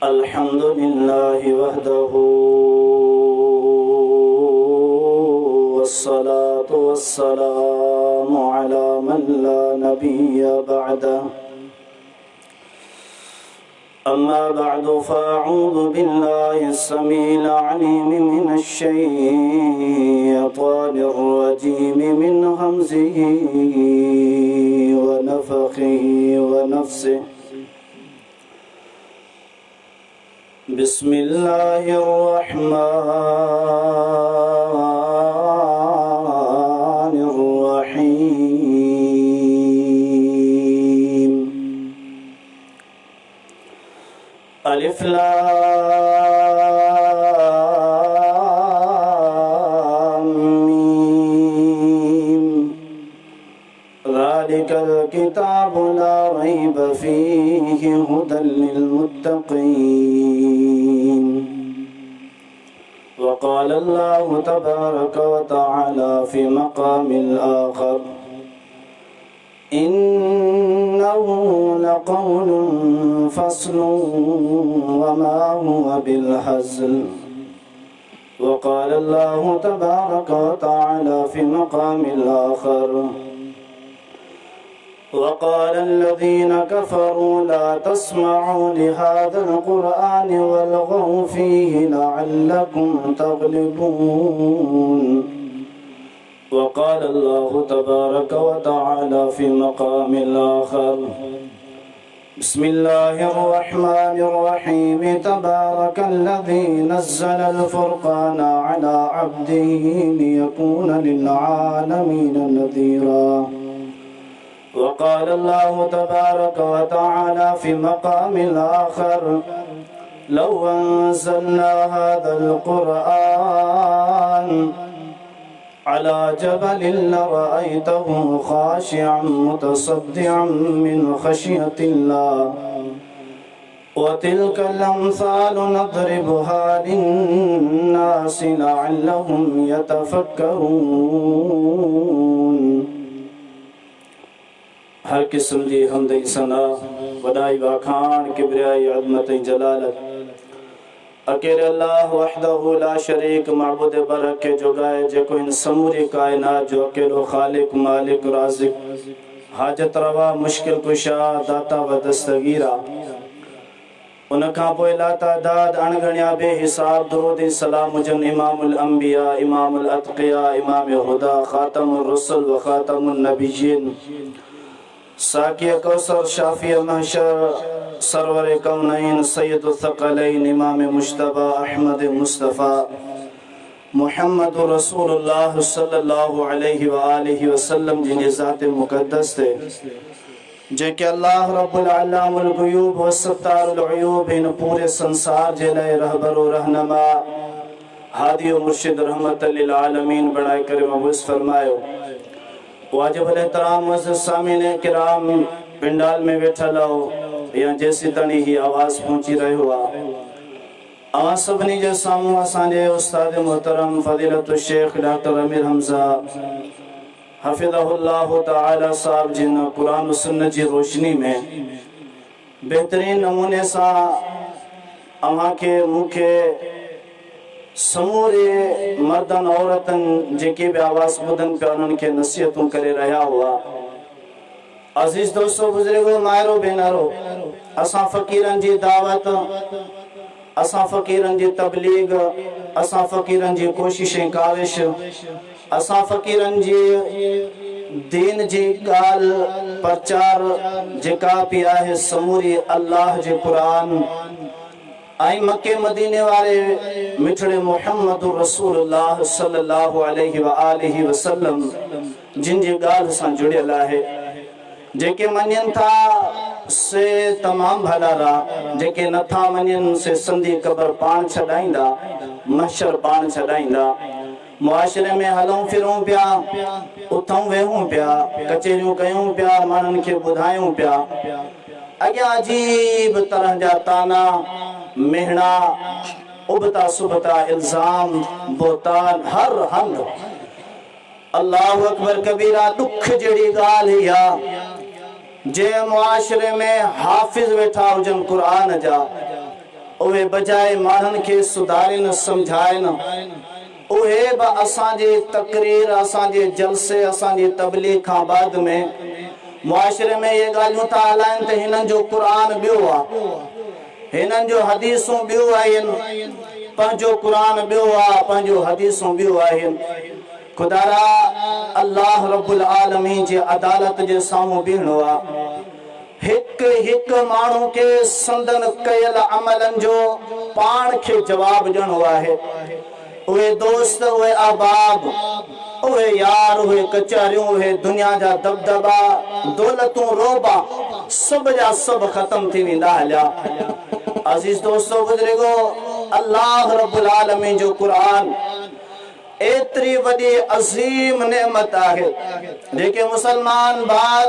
अल्हम्दुलिल्लाहि वहदहु वस्सलातु वस्सलामु अला मन ला नबिय्य बअदह। अम्मा बअदु फ़अऊज़ु बिल्लाहि अस्समीइल अलीम मिनश शैतानिर रजीम मिन हमज़िहि व नफ़ख़िहि व नफ़्सिहि। बिस्मिल्लाहिर्रहमानिर्रहीम। अलिफ लाम मीम। ज़ालिकल किताबु ला रैब फ़ीहि हुदल लिल्मुत्तक़ीन। वक़ाल अल्लाहु तबारक व तआला फ़ी मक़ामिल आख़र इन्नहु लक़ौलुन फ़स्लुन वमा हुवा बिलहज़्ल। वक़ाल अल्लाहु तबारक व तआला फ़ी मक़ामिल आख़र वक़ाल अल्लज़ीना कफ़रू ला तस्मअू लिहाज़ल क़ुरआनि वल्ग़ौ फ़ीहि लअल्लकुम तग़लिबून। वक़ाल अल्लाहु तबारक व तआला फ़ी मक़ामिल आख़र बिस्मिल्लाहिर्रहमानिर्रहीम। तबारकल्लज़ी नज़्ज़लल फ़ुरक़ाना अला अब्दिही लियकूना लिलआलमीन नज़ीरा। वक़ाल अल्लाहु तबारक व तआला फ़ी मक़ामिल आख़र लौ अंज़लना हाज़ल क़ुरआन अला जबलिन लरअयतहु ख़ाशिअन मुतसद्दिअन मिन ख़श्यतिल्लाह व तिल्कल अम्सालु नज़रिबुहा लिन्नासि लअल्लहुम यतफ़क्करून। हर किस्म जी हम्द सना वडाई वाखान किबरियाई अज़मत जलालत अकेले अल्लाह वहदहु ला शरीक माबूद बरक के जोगाए जेको इन समूरी कायनात जो अकेलो खालिक मालिक राज़िक हाजत रवा मुश्किल कुशा दाता व दस्तगीरा। उनखां पोइ लातादाद अणगणिया बेहिसाब दुरूद सलाम हुजन इमामुल अंबिया इमामुल अतक़िया इमाम हुदा ख़ातमुर रसूल व ख़ातमुन नबिय्यीन साकिया कौसर शाफिया महशर सरवर कौनैन सैयदुल थक़लैन इमाम मुज्तबा अहमद मुस्तफ़ा मुहम्मदुर रसूलुल्लाह सल्लल्लाहु अलैहि व आलिहि वसल्लम जिन ज़ात मुक़द्दस थे जेके अल्लाह रब्बुल अल्लामुल ग़ुयूब व सत्तारुल उयूब इन पूरे संसार जे लाइ रहबर व रहनुमा हादी व मुर्शिद रहमतल लिल आलमीन बणाए करे मबूस फरमायो। वाजिबुल एहतराम मुअज़्ज़ज़ सामीन किराम पिंडाल में वेठल हो या जैसी तणी ही आवाज़ पहुंची रहियो आहे अवां सभिनी जे साम्हूं असांजे उस्ताद मोहतरम फ़ज़ीलतुल शेख डॉक्टर अमीर हमज़ा हफ़िज़हुल्लाह तआला साहब जिन कुरान व सुन्नत जी रोशनी में बेहतरीन नमूने सां अवां के मूंखे समूरे मर्दन औरतन जेके भी आवाज़ ॿुधनि पिया उन्हनि खे नसीहतूं करे रहिया हुआ। अज़ीज़ दोस्तो बुज़ुर्गो मायरो भेनरो असां फ़क़ीरनि जी दावत असां फ़क़ीरनि जी तबलीग असां फ़क़ीरनि जी कोशिशें काविश असां फ़क़ीरनि जी दीन जी ॻाल्हि प्रचार जेका बि आहे समूरी अल्लाह जे क़ुरान आई मक्के मदीने वाले मिठड़े मुहम्मदुर रसूलुल्लाह सल्लल्लाहु अलैहि व आलिहि वसल्लम जिन जी ॻाल्हि सां जुड़ियल आहे। जेके मञनि था से तमाम भला रहा जेके नथा मञनि से संधी क़बर पाण छॾाईंदा महशर पाण छॾाईंदा। मुआशरे में हलूं फिरूं पिया उथूं वेहूं पिया कचहरियूं कयूं पिया माण्हुनि खे ॿुधायूं पिया अॻियां अजीब तरह जा ताना मेहणा उबता सुबता इल्ज़ाम बोतान हर हंध अल्लाहु अकबर कबीरा दुख जड़ी गाल या जे मुआशरे में हाफिज वेठा हुजन कुरान जा उहे बजाए माण्हुनि खे सुधारिन समझाइन उहे बि असांजे तकरीर असांजे जलसे असांजी तबलीग खां बाद में मुआशरे में ये ॻाल्हियूं था हलाइनि त हिननि जो कुरान ॿियो आहे हिननि जो हदीसूं ॿियूं आहिनि पंहिंजो कुरान ॿियो आहे पंहिंजो हदीसूं ॿियूं आहिनि खुदारा अल्लाह रब्बुल आलमीन जे अदालत जे साम्हूं बीहणो आहे हिक हिक माण्हू के संदन कयल अमलन जो पाण खे जवाब ॾियणो आहे उहे दोस्त उहे अहबाब उहे यार उहे कचहरियूं उहे दुनिया जा दबदबा दौलतूं रोबा सब जा सब खत्म थी वेंदा हलिया अज़ीज़ दोस्तों बुजुर्गो अल्लाह रब्बुल आलमीन जो कुरान एतरी वडी अजीम नेमत आहे जेके मुसलमान भार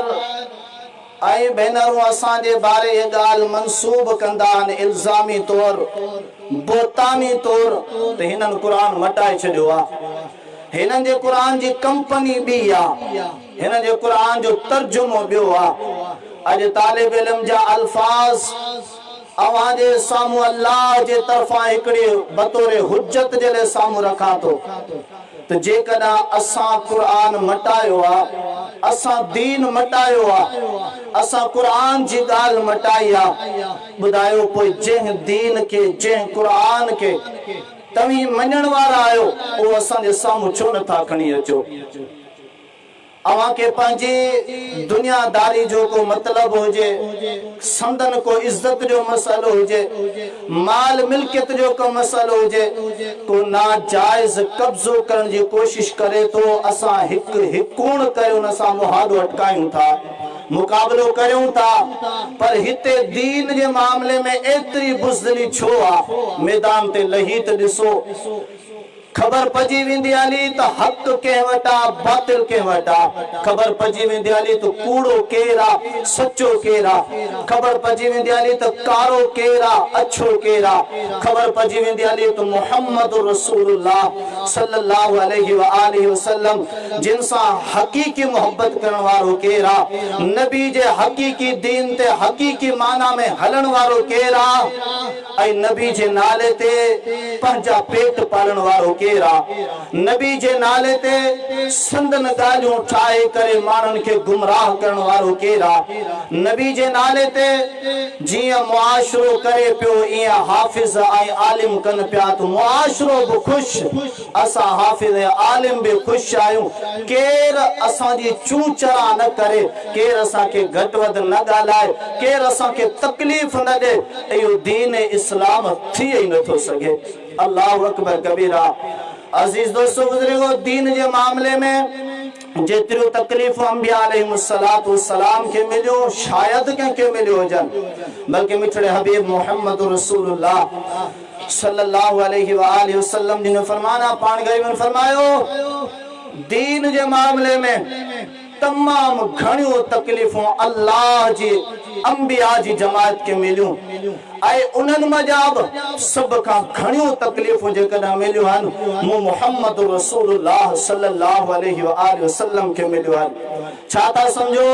आई भेनरूं असांजे बारे ये ॻाल्हि मंसूब कंदा आहिनि इल्ज़ामी तौर बोतानी तौर त हिननि कुरान मटाए छॾियो आहे हिननि जे कुरान जी कंपनी ॿी आहे हिननि जे कुरान जो तर्जुमो ॿियो आहे अॼु तालिब इल्म जा अल्फाज़ अवां जे साम्हूं अल्लाह जे तरफ़ां हिकिड़ी बतौर हुज्जत जे लाइ साम्हूं रखां थो त जेकॾहिं असां कुरान मटायो आहे असां दीन मटायो आहे असां कुरान जी ॻाल्हि मटाई आहे ॿुधायो पोइ जंहिं दीन खे जंहिं कुरान खे तव्हीं मञण वारा आहियो उहो असांजे साम्हूं छो नथा खणी अचो अवां के पंहिंजी दुनियादारी जो को मतलब हुजे संदन को इज्जत जो मसलो हुजे माल मिल्कियत जो को मसलो हुजे को नाजायज कब्जो करण जी कोशिश करे तो असां हिक हिकूण करे उन सां मुहादो अटकायूं था मुकाबलो करूं था पर हिते दीन जे मामले में एतरी बुज़दिली छो आहे मैदान ते लही त ॾिसो खबर पजी वेंदी हली त हक कंहिं वटा बातिल कंहिं वटा खबर पजी वेंदी हली त कूड़ो केर आहे सचो केर आहे खबर पजी वेंदी हली त कारो केर आहे अछो केर आहे खबर पजी वेंदी हली त मुहम्मद रसूलुल्लाह सल्लल्लाहु अलैहि व आलिहि वसल्लम जिन सां हकीकी मोहब्बत करण वारो केर आहे नबी जे हकीकी दीन ते हकीकी माना में हलण वारो केर आहे ऐं नबी जे नाले ते पंहिंजा पेट पालण वारो केर आहे नबी जे नाले ते संदन ॻाल्हियूं ठाहे करे माण्हुनि खे गुमराह करण वारो केर आहे नबी जे नाले ते जीअं मुआशरो करे पियो ईअं हाफ़िज़ ऐं आलिम कनि पिया त मुआशरो बि ख़ुशि असां हाफ़िज़ ऐं आलिम बि ख़ुशि आहियूं केर असांजी चूं चरा न करे केर असांखे घटि वधि न ॻाल्हाए केर असांखे तकलीफ़ न ॾे इहो दीन इस्लाम थी ई नथो सघे अल्लाहु अकबर कबीरा अजीज दोस्तों बुजुर्गो दीन जे मामले में जेतिरियूं तकलीफ़ूं अंबिया अलैहिमुस्सलातु वस्सलाम खे मिलियो शायदि कंहिंखे मिलियो हुजनि बल्कि मिठड़े हबीब मोहम्मद रसूलुल्लाह सल्लल्लाहु अलैहि व आलिहि वसल्लम जिन फरमाना पाण गरीबन फरमायो दीन जे मामले में तमाम घणियूं तकलीफ़ूं अल्लाह जी अंबिया जी जमात के मिलियूं ऐं उन्हनि मजा सब खां घणियूं तकलीफ़ूं जेकॾहिं मिलियूं आहिनि मूं मुहम्मद रसूलुल्लाह सल्लल्लाहु अलैहि व आलिहि वसल्लम खे मिलियूं आहिनि छा था सम्झो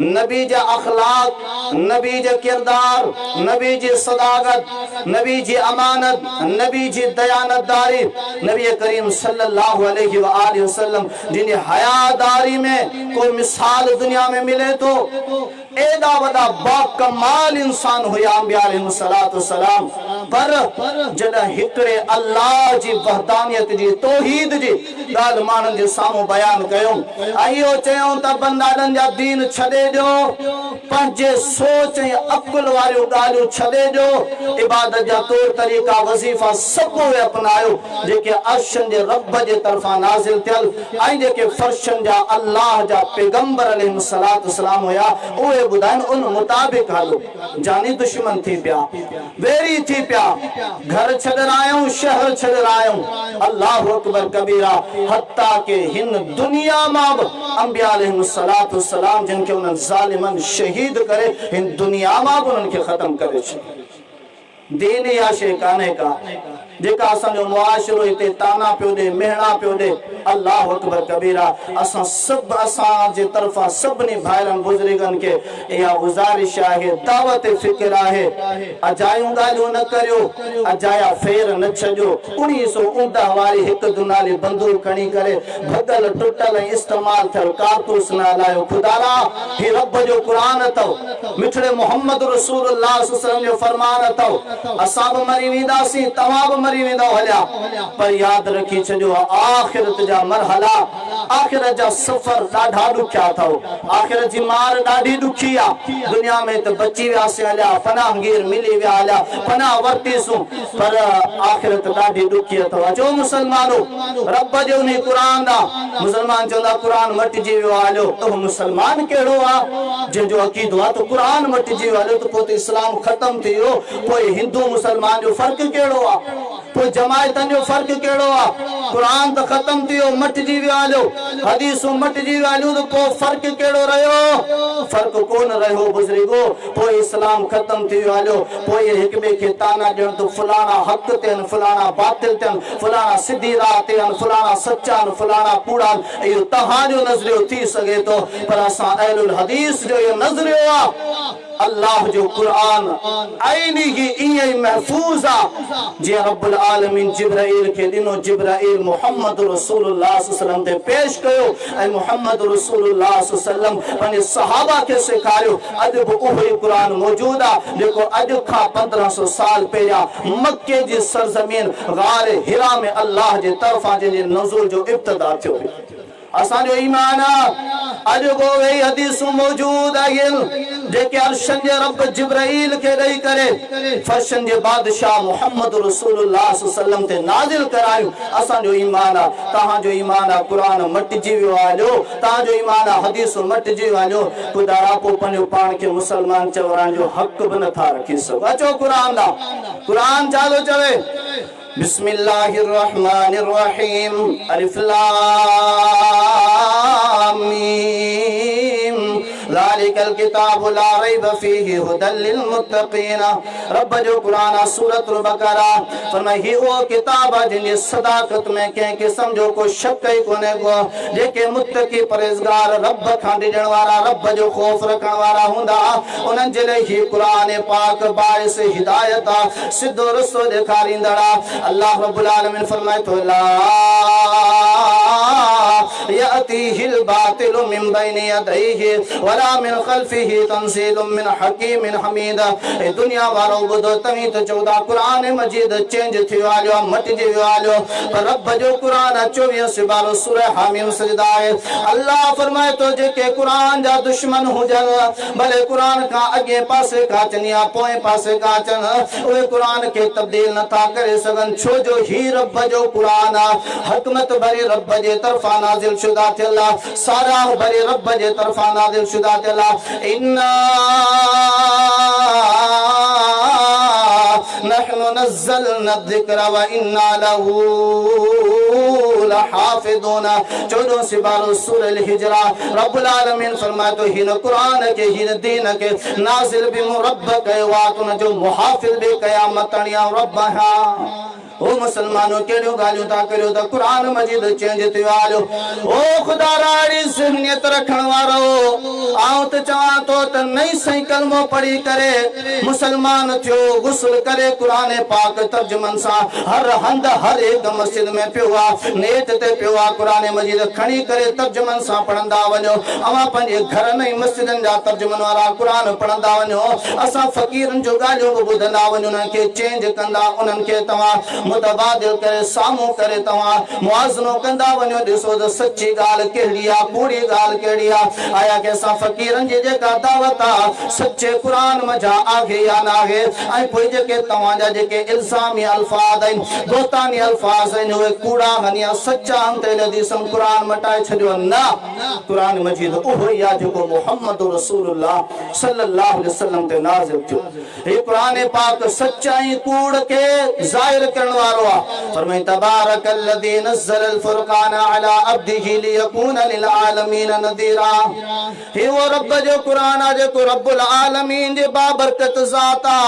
नबी जा अखलाक नबी जो किरदार नबी जी सदाकत नबी जी अमानत नबी जी दयानतदारी नबी करीम सल्लल्लाहु अलैहि व आलिहि वसल्लम जिन हयादारी में कोई मिसाल दुनिया में मिले तो एदा वदा बाकमाल इंसान हुया अंबिया अलैहिस्सलातु वस्सलाम पर जॾहिं हिकिड़े अल्लाह जी वहदानियत जी तौहीद जी ॻाल्हि माण्हुनि जे साम्हूं बयानु कयूं ऐं इहो चयूं त बंदाड़नि जा दीन छॾे ॾियो पंहिंजे सोच ऐं अकुल वारियूं ॻाल्हियूं छॾे ॾियो इबादत जा तौर तरीक़ा वज़ीफ़ा सभु उहे अपनायो जेके अर्शनि जे रब जे तरफ़ां नाज़िल थियल ऐं जेके फर्शनि जा अल्लाह जा पैगंबर अलैहिस्सलातु वस्सलाम हुया उहे बुधाइन उन मुताबिक हलो जानी दुश्मन थी पिया वेरी थी पिया घर छॾण आयूं शहर छॾण आयूं अल्लाहु अकबर कबीरा हत्ता के हिन दुनिया मां बि अंबिया अलैहिस्सलातु वस्सलाम जिन खे उन्हनि ज़ालिमनि शहीद करे हिन दुनिया मां बि उन्हनि खे ख़त्म करे छॾियो दीन या शइ कान्हे का जेका असांजो मुआशिरो हिते ताना पियो ॾे मेहणा पियो ॾे अल्लाह अकबर कबीरा असां सभु असांजे तरफ़ां सभिनी भाइरनि बुज़ुर्गनि खे इहा गुज़ारिश आहे दावत फ़िक्र आहे अजायूं ॻाल्हियूं न करियो अजाया फेर न छॾियो 1959 वारी हिकु दुनाली बंदूक खणी करे भगल टुटल ऐं इस्तेमाल थियल कारतूस न हलायो खुदारा ही रब जो क़ुरान अथव मिठड़े मोहम्मद रसूलुल्लाह सल्लल्लाहु अलैहि वसल्लम जो फरमान अथव असां बि मरी वेंदासीं तव्हां बि मरी वेंदव हलिया पर यादि रखी छॾियो आख़िरत जा मरहला आख़िरत जा सफ़र ॾाढा ॾुखिया अथव आख़िरत जी मार ॾाढी ॾुखी आहे दुनिया में त बची वियासीं हलिया पनाहगीर मिली विया हलिया पनाह वरितीसूं पर आख़िरत ॾाढी ॾुखी अथव अचो मुसलमानो रब जो उन क़ुरान ॾांहुं मुसलमान चवंदा क़ुरान मटिजी वियो आहे हलियो त मुसलमान कहिड़ो आहे जंहिंजो अक़ीदो आहे त क़ुरान मटिजी वियो हलियो त पोइ त इस्लाम ख़तम थी वियो पोइ हिंदू मुसलमान जो फ़र्क़ु कहिड़ो आहे पोइ जमायतनि जो फ़र्क़ु कहिड़ो आहे क़ुरान त ख़तम थी वियो मटिजी वियो हलियो हदीसूं मटिजी वियो हलियूं त पोइ फ़र्क़ु कहिड़ो रहियो फ़र्क़ु कोन रहियो बुज़ुर्गो पोइ इस्लाम ख़तम थी वियो हलियो पोइ हिक ॿिए खे ताना ॾियण त फलाणा हक़ ते आहिनि फलाणा बातिल ते आहिनि फलाणा सिधी राह ते आहिनि फलाणा सचा आहिनि फलाणा कूड़ा आहिनि इहो तव्हांजो नज़रियो थी सघे थो पर असां अहलुल हदीस जो इहो नज़रियो आहे अल्लाह जो क़ुरान आईनी ही इए महफूज आ जे रब्बुल आलमीन जिब्राइल के दिनो जिब्राइल मोहम्मद रसूलुल्लाह सल्लल्लाहु अलैहि वसल्लम ते पेश कयो ऐ मोहम्मद रसूलुल्लाह सल्लल्लाहु अलैहि वसल्लम पंहिंजे सहाबा के सिखारियो अॼु बि उहो क़ुरान मौजूद आ जेको अॼु खां 1500 साल पहिरियां मक्के जी सरजमीन गार हिरा में अल्लाह जे तरफ़ां जे नुज़ूल जो इब्तिदा थियो असांजो ईमान अॼु को वही हदीसूं मौजूद आहिनि जेके अर्शन जे रब जिब्राइल खे ॾेई करे फर्शन जे बादशाह मोहम्मद रसूलुल्लाह सल्लल्लाहु अलैहि वसल्लम ते नाज़िल करायूं असांजो ईमान आहे तव्हांजो ईमान आहे क़ुरान मटिजी वियो आहे हलियो तव्हांजो ईमान आहे हदीसूं मटिजी वियो हलियो ख़ुदा पोइ पंहिंजो पाण खे मुसलमान चवण जो हक़ बि नथा रखी सघो अचो क़ुरान ॾांहुं क़ुरान छा थो चवे बिस्मिल्लाहिर रहमानिर रहीम अलिफ लाम मीम ज़ालिकल किताबु ला रैब फीहि हुदल लिल मुत्तक़ीन रब जो क़ुरान सूरतुल बकरा फरमाई ही वो किताब है जिन सदाकत में के किस्म जो को शक ही कोने को जेके मुत्तकी परहेज़गार रब खां डिजण वारा रब जो खौफ रखण वाला हुंदा उनन जे लिए ही क़ुरान पाक बाइस हिदायत सिद्धो रस्तो ॾेखारींदड़ा अल्लाह रब्बुल आलमीन फरमाए तो ला यातीहिल बातिलु मिन बैनि यदैहि वला मिन खल्फिहि तंज़ीलुम मिन हकीमिन हमीद ए दुनिया वारो ॿुधो तव्हीं त चौदा क़ुरान मजीद चेंज थियो आलियो मटिजी वियो आलियो पर रब जो क़ुरान 24 सिबारो सूरह हामीम सजदा है अल्लाह फरमाए तो जेके क़ुरान जा दुश्मन हुजन भले क़ुरान का अगे पासे का चनिया पोए पासे का चन ओए क़ुरान के तब्दील न था करे सगन छो जो ही रब जो क़ुरान हकमत भरे रब जे तरफा नाज़िल शुदा थियला सारा भरे रब जे तरफा नाज़िल शुदा थियला इन्ना नहनु नज़्ज़लना ज़िक्र व इन्ना लहू लहाफ़िज़ून 14 सिबारो सूरह हिजरा रब्बुल आलमीन फरमाए तो हिन क़ुरान के हिन दीन के नाज़िल बि मुरब्ब कयो आहे तुन जो मुहाफ़िज़ बि क़यामत ताईं रब हा ओ मुसलमानों केड़ियों गालियों ता करियो त कुरान मजीद चेंज थियो आलियो ओ खुदा राड़ी सिहनियत रखण वारो आऊं त चवां तो त नई सही कलमो पढ़ी करे मुसलमान थियो गुस्ल करे कुरान पाक तर्जुमन सा हर हंद हर एक मस्जिद में पियो नेट ते पियो कुरान मजीद खणी करे तर्जुमन सा पढ़ंदा वञो अवा पंजे घर में मस्जिदन जा तर्जुमन वाला कुरान पढ़ंदा वञो असा फकीरन जो गालियों बुधंदा वञो उन के चेंज कंदा उनन के तवा मुतबादिल करे सामू करे तवा मुआज़नो कंदा वञो दिसो त सच्ची गाल केड़ी आ कूड़ी गाल केड़ी आ आया के सा फकीरन जे जेका दावत आ सच्चे कुरान मजा आगे या ना आगे आई पोइ जेके तवा जा जेके इल्जामी अल्फाज आइन दोतानी अल्फाज आइन वे कूड़ा हनिया सच्चा अंते हदीसम कुरान मटाए छडियो ना कुरान मजीद ओहो या जेको मोहम्मद रसूलुल्लाह सल्लल्लाहु अलैहि वसल्लम ते नाज़िल थियो हे कुरान पाक सच्चाई कूड़ के जाहिर करण वारो फरमाई तबारकल्लज़ी नज़्ज़ल अल फ़ुरक़ान अला अब्दिही लियकून लिल आलमीन नज़ीरा। हे वो रब जो कुरान आ जेको रब्बुल आलमीन जे बाबरकत ज़ात आ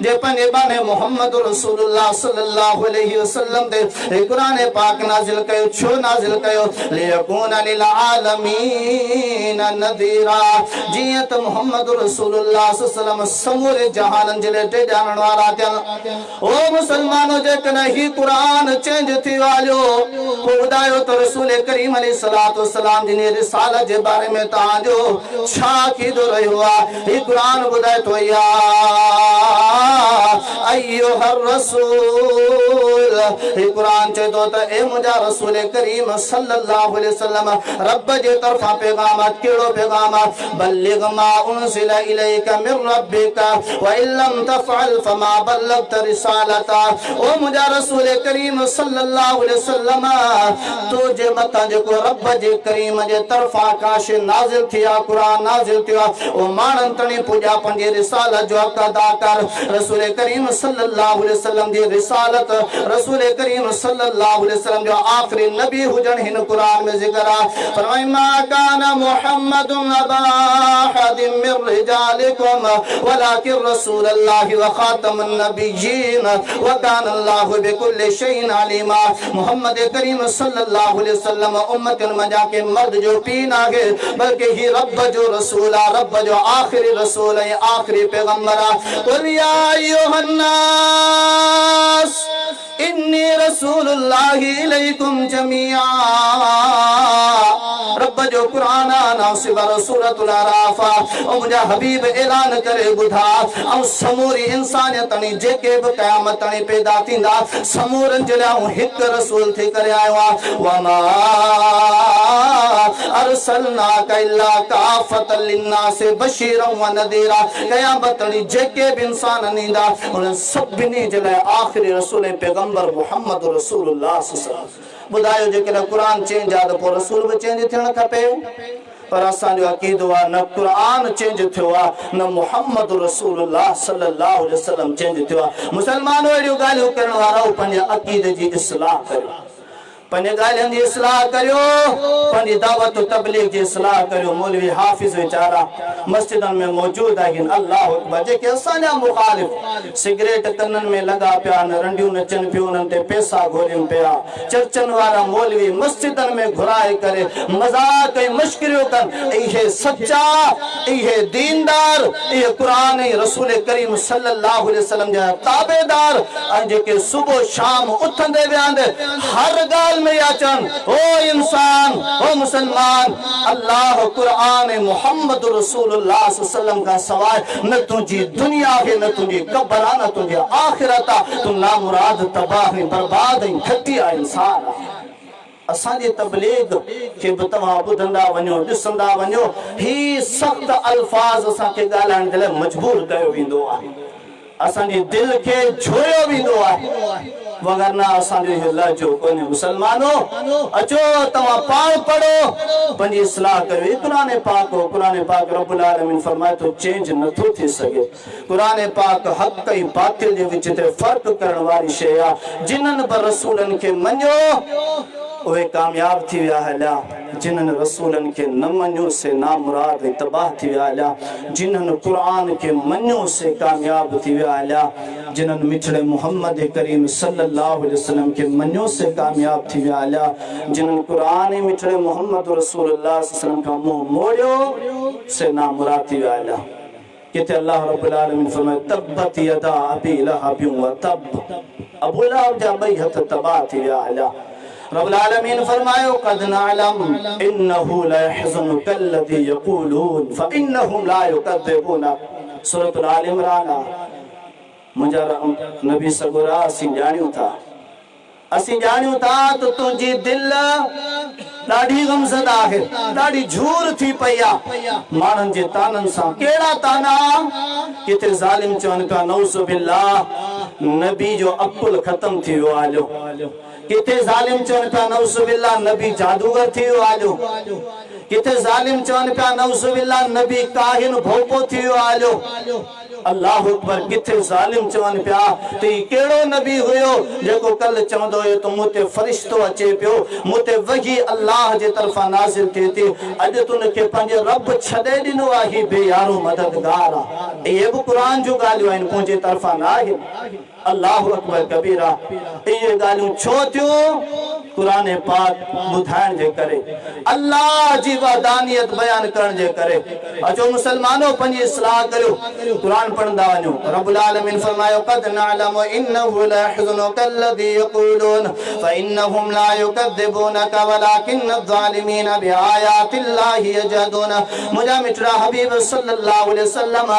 जे पंहिंजे बाने मोहम्मद रसूलुल्लाह सल्लल्लाहु अलैहि वसल्लम ते हे कुरान पाक नाज़िल कयो। छो नाज़िल कयो? लियकून लिल आलमीन नज़ीरा। जियं त मोहम्मद रसूलुल्लाह सल्लल्लाहु अलैहि वसल्लम समूरे जहानन जे लाइ टे ॼाणण वारा थियनि। ओ मुसलमानो जेकॾहिं ही कुरान चेंज थी वियो पोइ ॿुधायो त रसूल करीम अलैहिस्सलातु वस्सलाम जी रिसालत जे बारे में तव्हांजो छा कीदो रहियो आहे? ही कुरान ॿुधाए थो या अय्युहर रसूल। ही कुरान चए थो त ए मुंहिंजा रसूल करीम सल्लल्लाहु अलैहि वसल्लम रब जे तरफ़ां पैगाम आहे। कहिड़ो पैगाम आहे? बल्लिग मा उनज़िल इलैका मिन रब्बिका व इल्लम तफ़अल फमा बल्लगत रिसालता। ओ मुंहिंजा रसूल करीम सल्लल्लाहु अलैहि वसल्लम तो जे मथां जेको रब जे करीम जे तरफ़ां काश नाज़िल थी आहे कुरान नाज़िल थियो आहे ओ माण्हुनि ताईं पुॼा पंहिंजी रिसालत जो हक़ अदा कर। रसूल करीम सल्लल्लाहु अलैहि वसल्लम जी रिसालत रसूल करीम सल्लल्लाहु अलैहि वसल्लम जो आखिरी नबी हुजण हिन कुरान में ज़िक्र आहे। फरमाई मा कान मुहम्मदुन अबा अहदिन मिन रिजालिकुम वलाकिन रसूलल्लाहि व खातमुन नबिय्यीन व कान अल्लाहु बिकुल्लि शैइन अलीमा। मोहम्मद करीम सल्लल्लाहु अलैहि वसल्लम उम्मतन मजा के मर्द जो पीन आहे बल्कि ही रब जो रसूल आहे। रब जो आखिरी रसूल है आखिरी पैगंबर आहे। कुल या अय्युहन नास इन्नी रसूलुल्लाहि इलैकुम जमीआ। रब जो कुरान नासिबर सूरतुल अराफ ओ मुंहिंजा हबीब ऐलान करे ॿुधा ऐं समूरी इंसानियत ताणी जेके बि क़यामत ताणी पैदा थींदा समूरनि जे लाइ हिकु रसूल थी करे आयो आहे। वमा अरसलनाका इल्ला काफ़तल लिन्नासि बशीरन व नज़ीरा। क़यामत ताणी जेके बि इंसान ईंदा उन सभिनी जे लाइ आख़िरी रसूल पैगंबर मोहम्मद रसूलुल्लाह सल्लल्लाहु अलैहि वसल्लम। ॿुधायो जेकॾहिं कुरान चेंज आहे त पोइ रसूल बि चेंज थियणु खपे। पर असांजो अक़ीदो आहे न कुरान चेंज थियो आहे न मोहम्मद रसूलुल्लाह सल्लल्लाहु अलैहि वसल्लम चेंज थियो आहे। मुसलमानो अहिड़ियूं ॻाल्हियूं करण वारा पंहिंजे अक़ीदे जी इस्लाह करियो पंहिंजे ॻाल्हियुनि जी इस्लाह करियो पंहिंजी दावत तबलीग जी इस्लाह करियो। मौलवी हाफ़िज़ वीचारा मस्जिदनि में मौजूद आहिनि अल्लाह अकबर जेके असांजा मुखालिफ़ सिगरेट कननि में लॻा पिया आहिनि रंडियूं नचनि पियूं उन्हनि ते पैसा घुरनि पिया। चर्चनि वारा मौलवी मस्जिदनि में घुराए करे मज़ाक ऐं मश्किरियूं कनि। इहे सचा इहे दीनदार इहे कुरान ऐं रसूल करीम सल्लल्लाहु अलैहि वसल्लम जा ताबेदार ऐं जेके सुबुह शाम उथंदे विहंदे हर ॻाल्हि में अचन ओ इंसान ओ मुसलमान अल्लाह कुरान मोहम्मद रसूलुल्लाह सल्लल्लाहु अलैहि वसल्लम का सवाइ न तुझी दुनिया है न तुझी कब्र आहे न तुझी आखिरत आहे। तू नामुराद तबाह ऐं बर्बाद ऐं घटिया इंसान आहे। असांजी तबलीग के बि तव्हां ॿुधंदा वञो ॾिसंदा वञो ही सख़्त अल्फाज़ असांखे ॻाल्हाइण जे लाइ मजबूर कयो वेंदो आहे। असांजी दिलि खे झोयो वेंदो आहे वगरना असांजो इहो लहजो कोन्हे। मुसलमानो अचो तव्हां पाण पढ़ो पंहिंजी इस्लाह करियो। कुरान पाक हो कुरान पाक रब्बुल आलमीन फरमाए थो चेंज नथो थी सघे। कुरान पाक हक़ ऐं बातिल जे विच ते फ़र्क़ करण वारी शइ आहे। जिन्हनि बि रसूलनि खे मञियो उहे कामयाब थी विया हलिया। जिन्हनि रसूलनि खे न मञियो से नामुराद ऐं तबाह थी विया हलिया। जिन्हनि कुरान खे मञियो से कामयाब थी विया हलिया। जिन्हनि मिठड़े मोहम्मद करीम सल्लल्लाहु अलैहि वसल्लम के मञियो से कामयाब थी विया हलिया। जिन्हनि कुरान मिठड़े मोहम्मद रसूलुल्लाह सल्लल्लाहु अलैहि वसल्लम खां मुंहुं मोड़ियो से नामुराद थी विया हलिया। किथे अल्लाह रब्बुल आलमीन फरमाए तब्बत यदा अबी लहब व तब। अबू लहब जा ॿई हथ तबाह थी विया हलिया। रब्बुल आलमीन फरमायो क़द नअलम इन्नहु ला यहज़ुनुका अल्लज़ी यक़ूलून फ़इन्नहुम ला युकज़्ज़िबूना। सूरतुल आल इमरान। मुंहिंजा नबी सगुरा असीं ॼाणियूं था त तुंहिंजी दिलि ॾाढी गमज़दा आहे ॾाढी झूर थी पई आहे माण्हुनि जे ताननि सां। कहिड़ा ताना? किथे ज़ालिम चवनि पिया नऊज़ु बिल्लाह नबी जो अकुल ख़त्म थी वियो आहे। किथे ज़ालिम चवनि पिया नऊज़ु बिल्लाह नबी जादूगर थी वियो आहे। किथे ज़ालिम चवनि पिया नऊज़ु बिल्लाह नबी काहिन भोपो थी वियो आहे। अल्लाह अकबर किथे ज़ालिम चवन पिया त केड़ो नबी हुयो जेको कल चवंदो हो तो मुते फरिश्तो अचे पियो मुते वही अल्लाह जे तरफा नाज़िल थिए थी अज तुन के पंहिंजे रब छॾे ॾिनो आहे बेयारो मददगार आहे ये भी कुरान जो ॻाल्हियूं आहिनि मुंहिंजे तरफा न आहे अल्लाह अकबर कबीरा ये ॻाल्हियूं छो थियूं कुरान पाक बुधाइण जे करे अल्लाह जी वहदानियत बयान करण जे करे अचो मुसलमानो पंहिंजी इस्लाह करियो कुरान पढ़ंदा वञो रब्बुल आलमीन फरमायो क़द नअलमु इन्नहु ला यहज़ुनुका अल्लज़ी यक़ूलून फ़इन्नहुम ला युकज़्ज़िबूनका वलाकिन्न अज़्ज़ालिमीन बिआयातिल्लाहि यजहदून मुंहिंजा मिठड़ा हबीब सल्लल्लाहु अलैहि वसल्लम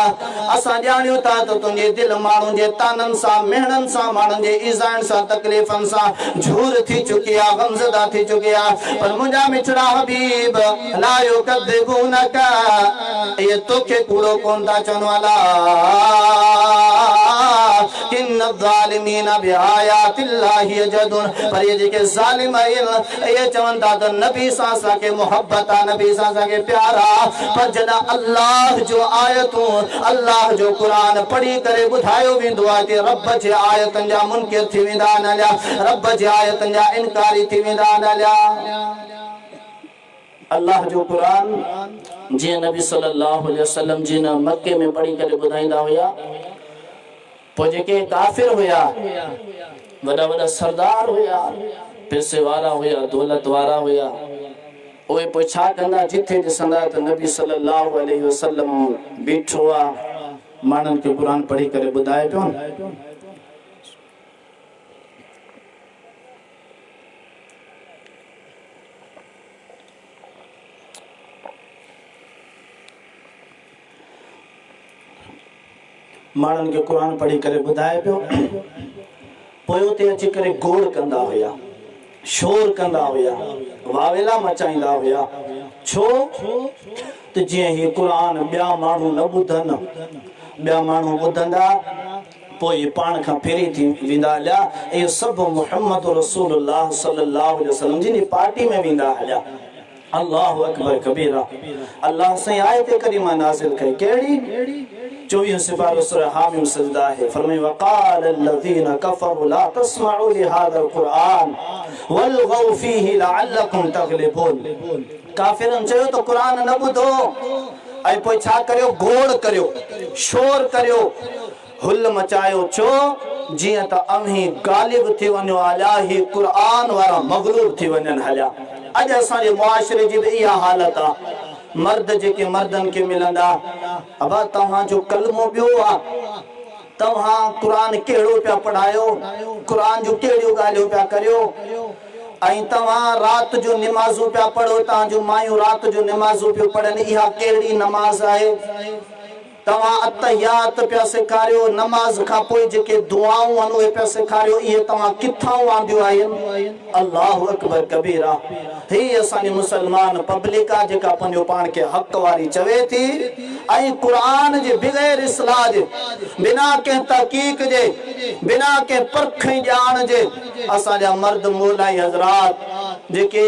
असां ॼाणियूं था त तुंहिंजे दिलि माण्हुनि जे ताननि सां मेहणनि सां माण्हुनि जे ईज़ाइण सां तकलीफ़नि सां झूर थी चुकी आहे गमज़दा थी चुकी आहे पर मुंहिंजा मिठड़ा हबीब ला युकज़्ज़िबूनका ये तोखे कूड़ो कोन था चवनि वाला किन्न ज़ालिमीन बिआयातिल्लाहि यजहदून पर ये जेके ज़ालिम आहिनि ये चवनि था त नबी सां असांखे मोहब्बत आहे नबी सां असांखे प्यार आहे पर जॾहिं अल्लाह जो आयतूं अल्लाह जो कुरान पढ़ी करे ॿुधायो वेंदो आहे त रब जे आयतनि जा मुनकिर थी वेंदा आहिनि हलिया रब जे आयतनि जा इनकारी थी वेंदा आहिनि हलिया अल्लाह जो कुरान जीअं नबी सल्लल्लाहु अलैहि वसल्लम जी न मक्के में पढ़ी करे ॿुधाईंदा हुया पोइ जेके काफ़िर हुया वॾा वॾा सरदार हुया पैसे वारा हुया दौलत वारा हुया उहे पोइ छा कंदा जिथे ॾिसंदा त नबी सल्लल्लाहु अलैहि वसल्लम बीठो आहे माण्हुनि खे क़ुरान पढ़ी करे ॿुधाए पियो माण्हुनि खे क़ुरान पढ़ी करे ॿुधाए पियो पोइ उते अची करे गोड़ कंदा हुया शोर कंदा हुया वावेला मचाईंदा हुया छो त जीअं ही क़ुरान ॿिया माण्हू न ॿुधनि ॿिया माण्हू ॿुधंदा पोइ पाण खां फेरी थी वेंदा हलिया इहो सभु मुहम्मद रसूलुल्लाह सल्लल्लाहु अलैहि वसल्लम जी पार्टी में वेंदा हलिया अल्लाहु अकबर कबीरा अल्लाह से आयत करीमा नाज़िल कई केड़ी 24 सिपारो सूरह हामिम सजदा है फरमाए वक़ाल अल्लज़ीना कफ़रू ला तस्मअू लिहाज़ल क़ुरआन वल्गौ फीही लअल्लकुम तग़लिबून काफिरन चयो तो कुरान न ॿुधो ऐं पोइ छा करियो गोड़ करियो शोर करियो हुल मचायो छो जीअं त अम्ही गालिब थी वञो हलिया ही कुरान वारा मग़लूब थी वञनि हलिया अॼु असांजे मुआशरे जी बि इहा हालत आहे मर्द जेके मर्दन के मिलंदा अब तव्हां जो कलमो ॿियो आहे तव्हां कुरान कहिड़ो पिया पढ़ायो कुरान जो कहिड़ियूं ॻाल्हियूं पिया करियो ऐं तव्हां राति जो निमाज़ूं पिया पढ़ो तव्हांजूं मायूं राति जो निमाज़ूं पियो पढ़नि इहा कहिड़ी नमाज़ आहे तव्हां अतहियात पिया सेखारियो नमाज खां पोइ जेके दुआऊं आहिनि उहे पिया सेखारियो इहे तव्हां किथां आंदियूं आहिनि अल्लाहु अकबर कबीरा ही असांजी मुसलमान पब्लिक आहे जेका पंहिंजो पाण खे हक़ वारी चवे थी ऐं क़ुरान जे बग़ैर इस्लाह जे बिना कंहिं तहक़ीक़ जे बिना कंहिं परख ॼाण जे असांजा मर्द मौलाई हज़रात जेके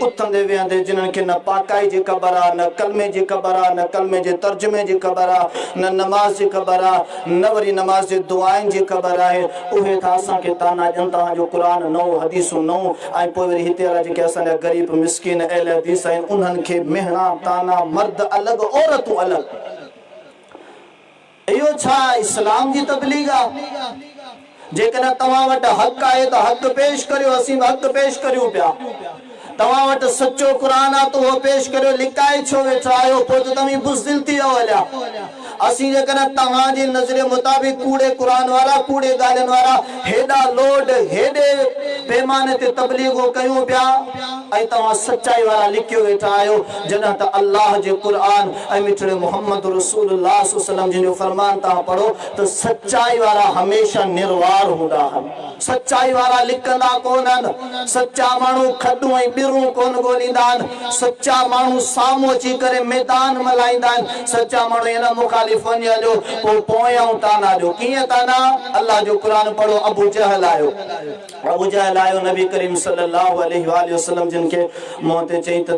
उथंदे वेहंदे जिन्हनि खे न पाकाई जी ख़बर आहे न कलमे जी ख़बर आहे न कलमे जे तर्जुमे जी ख़बर आहे न नमाज़ जी ख़बर आहे न वरी नमाज़ जे दुआनि जी ख़बर आहे उहे त असांखे ताना ॾियनि तव्हांजो क़ुरान नओं हदीसूं नओं ऐं पोइ वरी हिते वारा जेके असांजा ग़रीब मिस्किन अहल हदीस आहिनि उन्हनि खे मेहणा ताना मर्द अलॻि औरतूं अलॻि इहो छा इस्लाम जी तबलीग आहे जेकॾहिं तव्हां वटि हक़ आहे त हक़ पेश करियो असीं बि हक़ पेश करियूं पिया तव्हां वटि सचो क़ुरान आहे त उहो पेश करियो लिकाए छो वेठा आहियो पोइ त तव्हां बुज़दिल थी वियो हलिया असीं जेकॾहिं तव्हांजी नज़रिए मुताबिक़ कूड़े क़ुरान वारा कूड़े ॻाल्हियुनि वारा हेॾा लोड हेॾे पैमाने ते तबलीगो कयूं पिया ऐं तव्हां सचाई वारा लिखियो वेठा आहियो जॾहिं त अल्लाह जे क़ुरान ऐं मिठड़े मुहम्मद रसूलुल्लाह सल्लल्लाहु अलैहि वसल्लम जिन जो फरमान तव्हां पढ़ो त सचाई वारा हमेशा निर्वार हूंदा आहिनि सचाई वारा लिकंदा कोन आहिनि सचा माण्हू खॾूं ऐं ॿिरूं कोन ॻोल्हींदा आहिनि सचा माण्हू साम्हूं अची करे मैदान मल्हाईंदा आहिनि सचा माण्हू हिन मुखाली मुखालिफ वञे जो पोइ पोयां ताना जो कीअं ताना अल्लाह जो कुरान पढ़ो अबू जहल आयो नबी करीम सल्लल्लाहु अलैहि वसल्लम जिन के मुंह ते चई त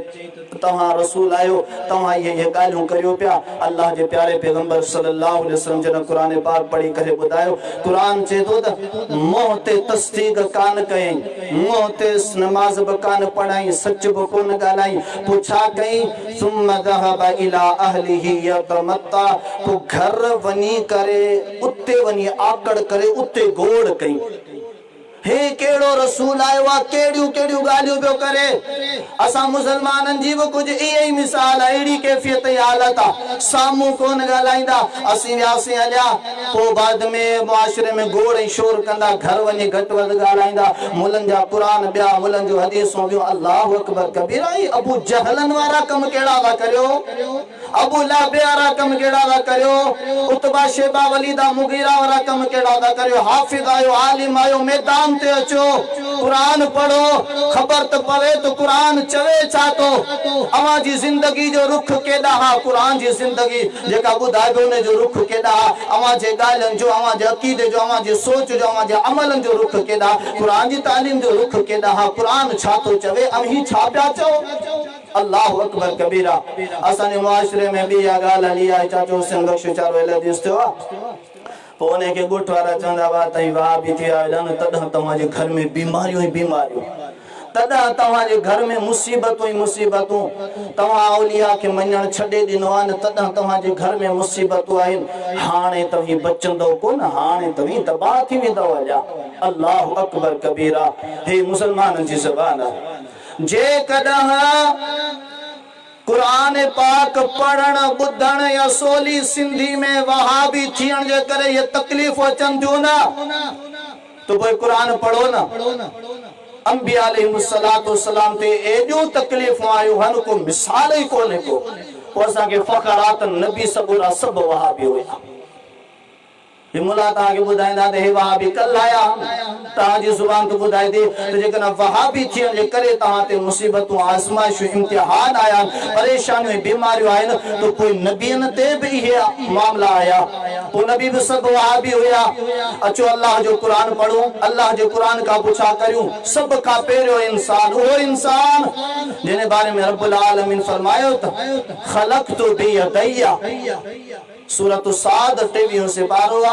तव्हां रसूल आयो तव्हां ये ॻाल्हियूं करियो पिया अल्लाह जे प्यारे पैगंबर सल्लल्लाहु अलैहि वसल्लम जिन कुरान पाक पढ़ी करे ॿुधायो कुरान चए थो त मुंह ते तस्दीक कान कयई मुंह ते नमाज बि कान पढ़ाई सच बि कोन ॻाल्हाई पोइ छा कई सुम्म ज़हब इला अहलिही यतमत्ता पोइ घर वञी करे उते वञी आकड़ करे उते गोड़ कई हे केड़ो रसूल आयो आ केड़ियूं केड़ियूं ॻाल्हियूं पियो करे असां मुसलमाननि जी बि कुझु इहे ई मिसाल अहिड़ी कैफ़ियत जी हालत आहे साम्हूं कोन ॻाल्हाईंदा असीं वियासीं हलिया पोइ बाद में मुआशिरे में गोड़ ऐं शोर कंदा घर वञी घटि वधि ॻाल्हाईंदा मुलनि जा क़ुरान ॿिया मुलनि जूं हदीसूं ॿियूं अल्लाहु अकबर कबीरा ही अबू जहलन वारा कम केड़ा था करियो अबू लहब वारा कम केड़ा था करियो उतबा शेबा वलीदा मुगीरा वारा कम केड़ा था करियो हाफिज आयो आलिम आयो मैदान ते अचो कुरान पढ़ो खबर तो पवे तो कुरान चवे छा तो अवां जी जिंदगी जो रुख केड़ा हा कुरान जी जिंदगी जेका बुधाइबो ने जो रुख केड़ा हा अवां जे ॻाल्हियुनि जो अवां जे अकीदे जो अवां जे सोच जो अवां जे अमलनि जो रुख केड़ा कुरान जी तालीम जो रुख केड़ा हा कुरान छा तो चवे अहीं छा पिया चओ अल्लाहु अकबर कबीरा असांजे मुआशिरे में बि इहा ॻाल्हि हली आहे चाचो हुसैन बख्श चारो एलर्जीस थियो आहे पोइ उनखे ॻोठ वारा चवंदा हुआ तई वाह बि थी आया न तॾहिं तव्हांजे घर में बीमारियूं ई बीमारियूं तॾहिं तव्हांजे घर में मुसीबतूं ई मुसीबतूं तव्हां औलिया खे मञणु छॾे ॾिनो आहे न तॾहिं तव्हांजे घर में मुसीबतूं आहिनि हाणे तव्हीं बचंदव कोन हाणे तव्हीं तबाह थी वेंदव अञा अल्लाहु अकबर कबीरा हे मुसलमाननि जी ज़बान आहे जेकॾहिं कुरान पाक पढ़ण बुधण या सोली सिंधी में वहाबी थियण जे करे ये तकलीफ अचन थियूं न तो कोई कुरान पढ़ो न अंबिया अलैहिस्सलातु वस्सलाम ते एॾियूं तकलीफ़ूं आयूं हन को मिसाल ई कोन्हे को पोइ असांखे फ़ख़रात नबी सबूरा सभु वहाबी हुया ये मुला ताके बुधाइंदा ते हे वहाबी कल आया ताजी जुबान तो बुधाई दे तो जेकना वहाबी थियण जे करे तहां ते मुसीबतूं आज़माइशूं इम्तिहान आया परेशानियूं बीमारियूं आहिनि तो कोई नबियन ते भी ये मामला आया वो नबी भी सब वहाबी हुया अचो अल्लाह जो कुरान पढ़ो अल्लाह जो कुरान का पुछा करियूं सब का पहिरियों इंसान वो इंसान जिने बारे में रब्बुल आलमीन फरमायो त खलक़तु बियदैया सूरत साद 23 से 12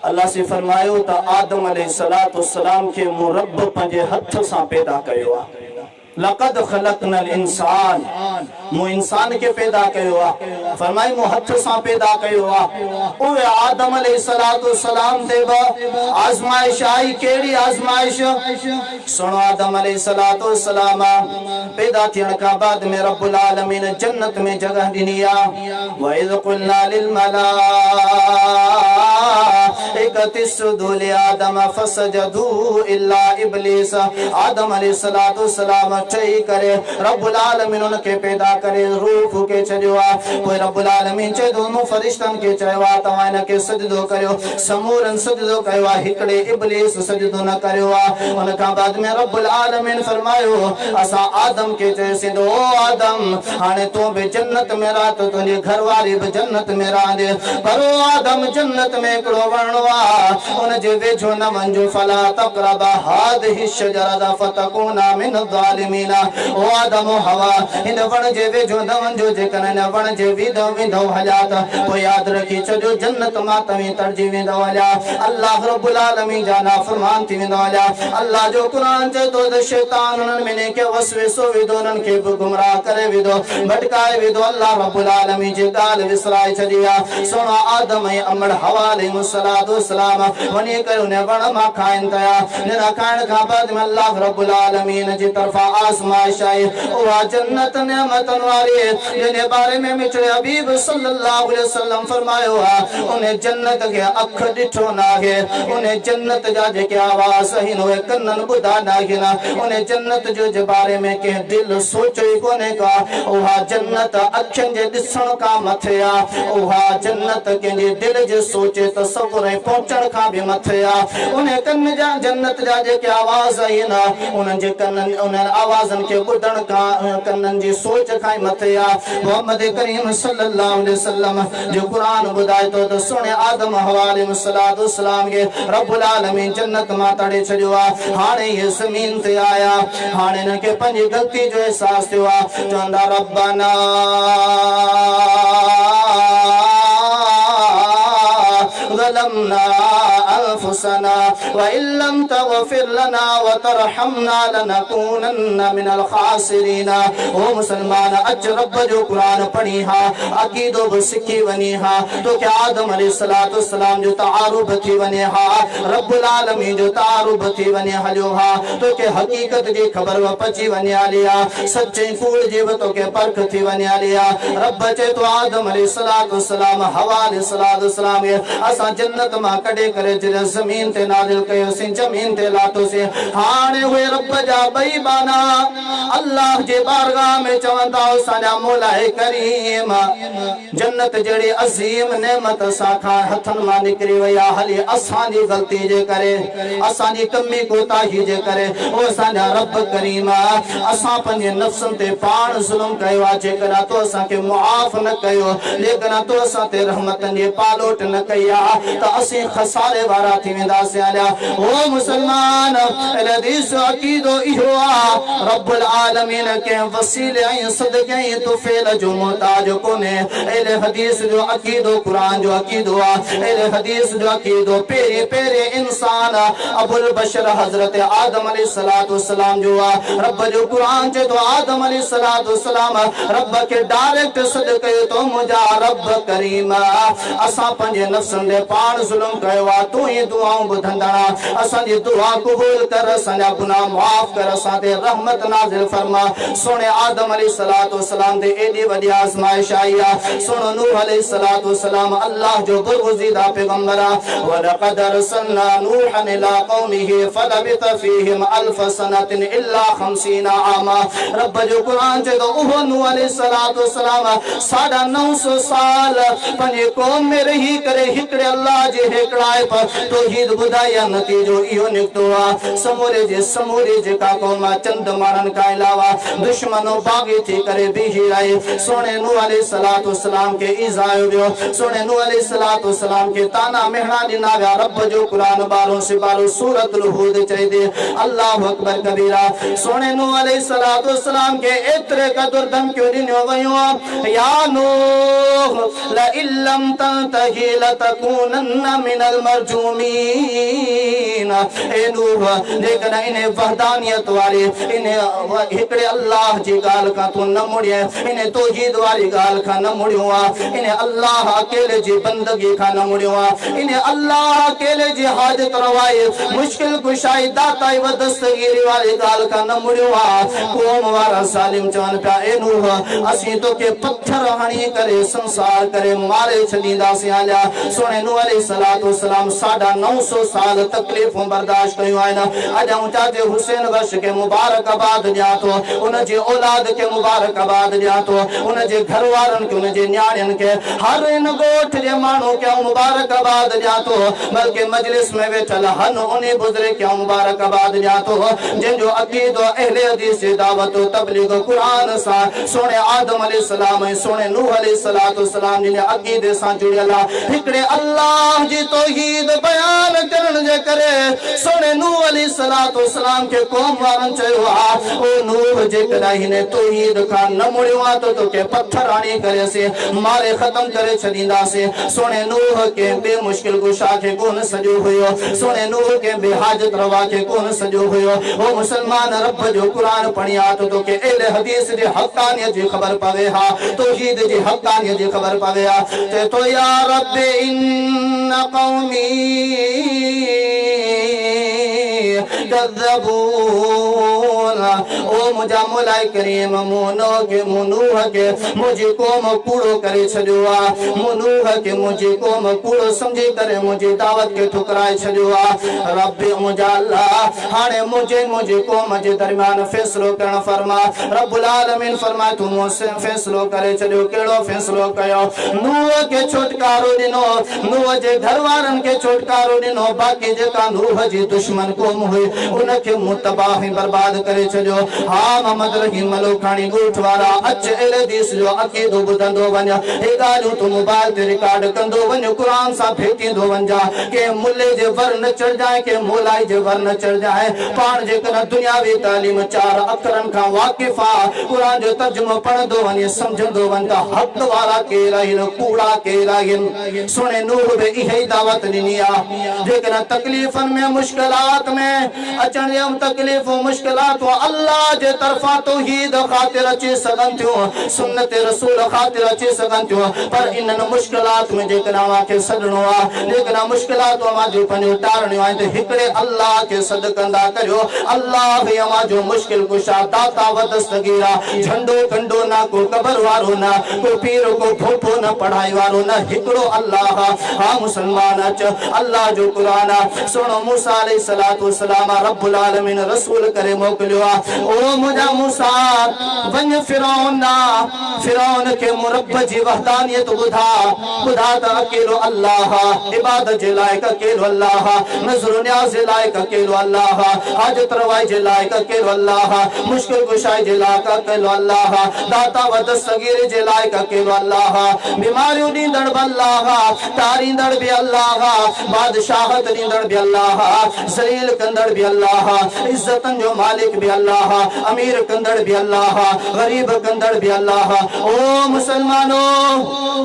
अल्लाह से फरमायो त आदम अलैहिस्सलातु वस्सलाम के मुरब्ब पंहिंजे हथ सां पैदा कयो आहे लक़द खलक़नल इंसान मु इंसान के पैदा कयो आहे फरमाई मु हथ सां पैदा कयो आहे ओए आदम अलैहिस्सलातु वस्सलाम ते आज़माइश आई केड़ी आज़माइश सुनो आदम अलैहिस्सलातु वस्सलाम पैदा थियण खां बाद में रब्बुल आलमीन जन्नत में जगह ॾिनी आहे व इज़ क़ुलना लिल मलाइकति इसजुदू लि आदम फसजदू इल्ला इब्लीस आदम अलैहिस्सलातु वस्सलाम चई करे रब्बुल आलमीन उनके पैदा करे रूह के छॾियो आहे पोइ रब्बुल आलमीन चए थो मूं फ़रिश्तनि खे चयो आहे तव्हां हिनखे सजदो करियो समूरनि सजदो कयो आहे हिकिड़े इब्लीस सजदो न करियो आहे उन खां बाद में रब्बुल आलमीन फरमायो असां आदम खे चयोसीं त ओ आदम हाणे तूं बि जन्नत में रह त तुंहिंजी घरवारी बि जन्नत में रहंदे पर ओ आदम जन्नत में हिकिड़ो वणु आहे उनजे वेझो न वञिजो फला तक़रबा हादिहि शजरता फतकूना मिन ज़ालिमीन ओ आदम हवा इन वण जे वेझो न वञिजो जेकॾहिं न वण जे वेंदो हलिया त पोइ यादि रखी छॾियो जन्नत मां तव्हीं तड़जी वेंदो हलिया अल्लाह रब्बुल आलमीन जा नाफ़रमान थी वेंदो हलिया अल्लाह जो क़ुरान चए थो त शैतान उन्हनि में के वसवेसो विधो उन्हनि खे बि गुमराह करे विधो भटकाए विधो अल्लाह रब्बुल आलमीन जी ॻाल्हि विसराए छॾी आहे सुहिणा आदम ऐं अमड़ हवा अलैहिस्सलातु वस्सलाम वञी करे उन वण मां खाइनि पिया न खाइण खां बाद में अल्लाह रब्बुल आलमीन जी तरफ़ां आज़माइश आई उहा जन्नत नेमतन वारी जिने बारे में मिठड़े हबीब सल्लल्लाहु अलैहि वसल्लम फरमायो आहे उन जन्नत के अख ॾिठो नाहे उन जन्नत जा जेके आवाज़ आहिनि उहे कननि ॿुधा नाहिनि उन जन्नत जो जे बारे में कंहिं दिलि सोचो ई कोन्हे का उहा जन्नत अखियुनि जे ॾिसण खां मथे आहे उहा जन्नत कंहिंजे दिलि जे सोचे तसव्वुर ऐं पहुच अचण खां भी मथे आ उन कन जा जन्नत जा जेके आवाज आई ना उन जे कन उन आवाजन के बुधण का कन्नन जी सोच खां मथे आ मोहम्मद करीम सल्लल्लाहु अलैहि वसल्लम जो कुरान बुधाए तो सुने आदम हवा अलैहिस्सलातु वस्सलाम के रब्बुल आलमीन जन्नत मा तड़े छड़ियो आ हाने ये जमीन ते आया हाने न के पंजी गलती जो एहसास थियो आ चंदा रब्बाना ظلمنا أنفسنا وإن لم تغفر لنا وترحمنا لنكونن من الخاسرين ओ मुसलमान अच रब जो कुरान पढ़ी हा अकीदो भी सिखी वनी हा तो क्या आदम अलैहिस्सलातु वस्सलाम जो तारुफ थी वने हा रब्बुल आलमीन जो तारुफ थी वने हलियो हा तो के हकीकत जी खबर व पची वने आलिया सच्चे कूड़ जी तो के परख थी वने आलिया रब चे तो आदम अलैहिस्सलातु वस्सलाम हवा अलैहिस्सलातु वस्सलाम असा जन्नत मा कड़े करे जरे जमीन ते नाजिल कयो से जमीन ते लातो से हाने हुए रब जा बेईमाना अल्लाह जे बारगाह में चवंदा साजा मौला करीम जन्नत जड़ी अजीम नेमत सा खा हथन मा निकरी वया हली असा जी गलती जे करे असा जी कमी कोताही जे करे ओ साजा रब करीम असा पंजे नफ्सन ते पान जुल्म कयो आ जे करा तो असा के मुआफ न कयो लेकिन तो असा ते रहमतन जे पालोट न कया तो असी खसारे वारा थी वेंदा से आल्या ओ मुसलमान हदीस अकीदो इहो आ रब्बुल आलमीन के वसीले ऐं सदके ऐं तुफेल जो मोहताज कोने एले हदीस जो अकीदो कुरान जो अकीदो आ एले हदीस जो अकीदो पेरे पेरे इंसान अबुल बशर हजरत आदम अलैहिस्सलातु वस्सलाम जो आ रब जो कुरान जे तो आदम अलैहिस्सलातु वस्सलाम रब के डायरेक्ट सदके तो मुजा रब करीम असा पंजे नफ्सन दे पान जुल्म कयो आ तू ही दुआऊं बुधंदड़ा असा जी दुआ कबूल कर सना गुनाह माफ कर सा दे रहमत नाजिल फरमा सोने आदम अलैहिस्सलातु वस्सलाम दे एडी वडी आजमाइश आया सुनो नूह अलैहिस्सलातु वस्सलाम अल्लाह जो बरगुज़ीदा पैगंबरा व लक़द अरसलना नूहन इला कौमिही फलबित फीहिम अल्फ सनतिन इल्ला 50 आमा रब जो कुरान जे तो ओह नूह अलैहिस्सलातु वस्सलाम 950 साल पंजे कौम में रही करे हिकड़े अल्लाह जे हेकड़ाए पर तौहीद बुधाया नतीजो इहो निकतो आ समूरे जे का कौम चंद मारन का अलावा दुश्मनों बागी थी करे बीही रहे सोने नूह अलैहिस्सलातु वस्सलाम के इजायो दियो सोने नूह अलैहिस्सलातु वस्सलाम के ताना मेहना दिना गा रब जो कुरान 12 से 12 सूरतुल हूद चई दे अल्लाहु अकबर कबीरा सोने नूह अलैहिस्सलातु वस्सलाम के एतरे का दुर्दम क्यों दिनो वयो या नूह ला इल्लम तंतही लतकूनन्न मिनल मरजूमीन ए नूह लेकिन इन्हें वहदानियत वाले इन्हें हिकड़े अल्लाह जी गाल का तू न मुड़िया इन्हें तौहीद वाली गाल का न मुड़ियो इन्हें अल्लाह अकेले जी बंदगी का न मुड़ियो इन्हें अल्लाह अकेले जी हाजत रवाए मुश्किल कुशाई दाताई व दस्तगीरी वाली गाल का न मुड़ियो कौम वारा सालिम चवन पिया ए नूह असी तो के पत्थर हणी करे संसार करे मारे छदींदा से आल्या सोने नूह अलैहिस्सलातु वस्सलाम 950 साल तकलीफों बर्दाश्त कयो आइन अजा चाचे हुसैन बख्श के मुबारकबाद दिया तो उन जे औलाद के मुबारकबाद दिया तो उन जे घरवारन के उन जे न्याणियन के हर इन गोठ जे मानो के मुबारकबाद दिया तो बल्कि मजलिस में बैठल हन उन्हें बुजुर्ग के मुबारकबाद दिया तो जिन जो अकीदो अहले हदीस से दावत तबलीग कुरान सा सोने आदम अलैहिस्सलाम सोने नूह अलैहिस्सलातु वस्सलाम जिन अकीदे सा जुड़ियला हिकड़े अल्लाह जी तौहीद बयान करन जे करे सोने नूह अलैहिस्सलातु वस्सलाम के कौम वारन चयो ओ नूह जे कदाई ने तौहीद का न मुड़ियो तो के पत्थर आनी करे से मारे खत्म करे छदींदा से सोने नूह के बे मुश्किल कुशा के कोन सजो होयो सोने नूह के बे हाजत रवा के कोन सजो होयो ओ मुसलमान रब जो कुरान पढ़िया तो के एले हदीस जे हक्कानियत जी खबर पावे हा तौहीद जी हक्कानियत जी खबर पावे हा तो या रब इन कौमी कज़्ज़बून। ओ मुंहिंजा मौला करीम मूं नूह खे मुंहिंजी क़ौम कूड़ो करे छॾियो आहे। मूं नूह खे मुंहिंजी क़ौम कूड़ो सम्झी करे मुंहिंजी दावत खे ठुकराए छॾियो आहे। रब मुंहिंजा अल्लाह हाणे मुंहिंजी क़ौम जे दरमियान फ़ैसिलो करणु फरमा। रब्बुल आलमीन फरमाए तूं मूंसां फ़ैसिलो करे छॾियो। कहिड़ो फ़ैसिलो कयो? नूह खे छुटकारो ॾिनो, नूह जे घर वारनि खे छुटकारो ॾिनो। बाक़ी जेका नूह जी दुश्मन क़ौम हुई उनखे मूं तबाह ऐं बर्बाद करे छॾियो। हा मोहम्मद रहीम मलोखाणी ॻोठ वारा अच हदीस जो अक़ीदो ॿुधंदो वञ। हे ॻाल्हियूं तूं मोबाइल ते रिकॉर्ड कंदो वञ, क़ुरान सां भेटींदो वञा। के मुले जे वर न चढ़जाए, के मोलाई जे वर न चढ़जाए। पाण जेकॾहिं दुनियावी तालीम 4 अखरनि खां वाक़िफ़ आहे, क़ुरान जो तर्जुमो पढ़ंदो वञे, सम्झंदो वञ त हक़ वारा केर आहिनि, कूड़ा केर आहिनि। सुणे नूह बि इहा ई दावत ॾिनी आहे। जेकॾहिं तकलीफ़नि में मुश्किलात में अचण जूं तकलीफ़ूं मुश्किलातूं अल्लाह जे तरफ़ां तौहीद ख़ातिर अची सघनि थियूं, सुन्नत रसूल ख़ातिर अची सघनि थियूं। पर इन्हनि मुश्किलात में जेकॾहिं अव्हांखे सॾणो आहे, जेकॾहिं मुश्किलातूं अव्हांजूं पंहिंजूं टारणियूं आहिनि त हिकिड़े अल्लाह खे सॾु कंदा करियो। अल्लाह ई अव्हांजो मुश्किल कुशा, दाता वदस्तगीरा, झंडो कंडो न को क़बर वारो न, को पीर को फूफो न, पढ़ाई वारो न, हिकिड़ो अल्लाह। हा मुसलमान अच, अल्लाह जो क़ुरान सुनो। मूसा अलैहिस्सलातु वस्सलाम रब्बुल आलमीन रसूल करे मोकिलियो आहे। ओ मुंहिंजा मूसा वञ फिरौन खे रब जी वहदानियत ॿुधा त अकेलो अल्लाह, इबादत जे लाइक़ अकेलो अल्लाह, नज़र न्याज़ जे लाइक़ अकेलो अल्लाह, हाजत रवाई जे लाइक़ अकेलो अल्लाह, मुश्किल कुशाई जे लाइक़ अकेलो अल्लाह, दाता व दस्तगीर जे लाइक़ अकेलो अल्लाह, बीमारियूं ॾींदड़ बि अल्लाह, तारींदड़ बि अल्लाह, बादशाहत ॾींदड़ बि अल्लाह, ज़लील कंदड़ बि अल्लाह, इज़्ज़तनि जो मालिक बि अल्लाह, अमीर कंदड़ बि अल्लाह, गरीब कंदड़ बि अल्लाह। ओ मुसलमानो,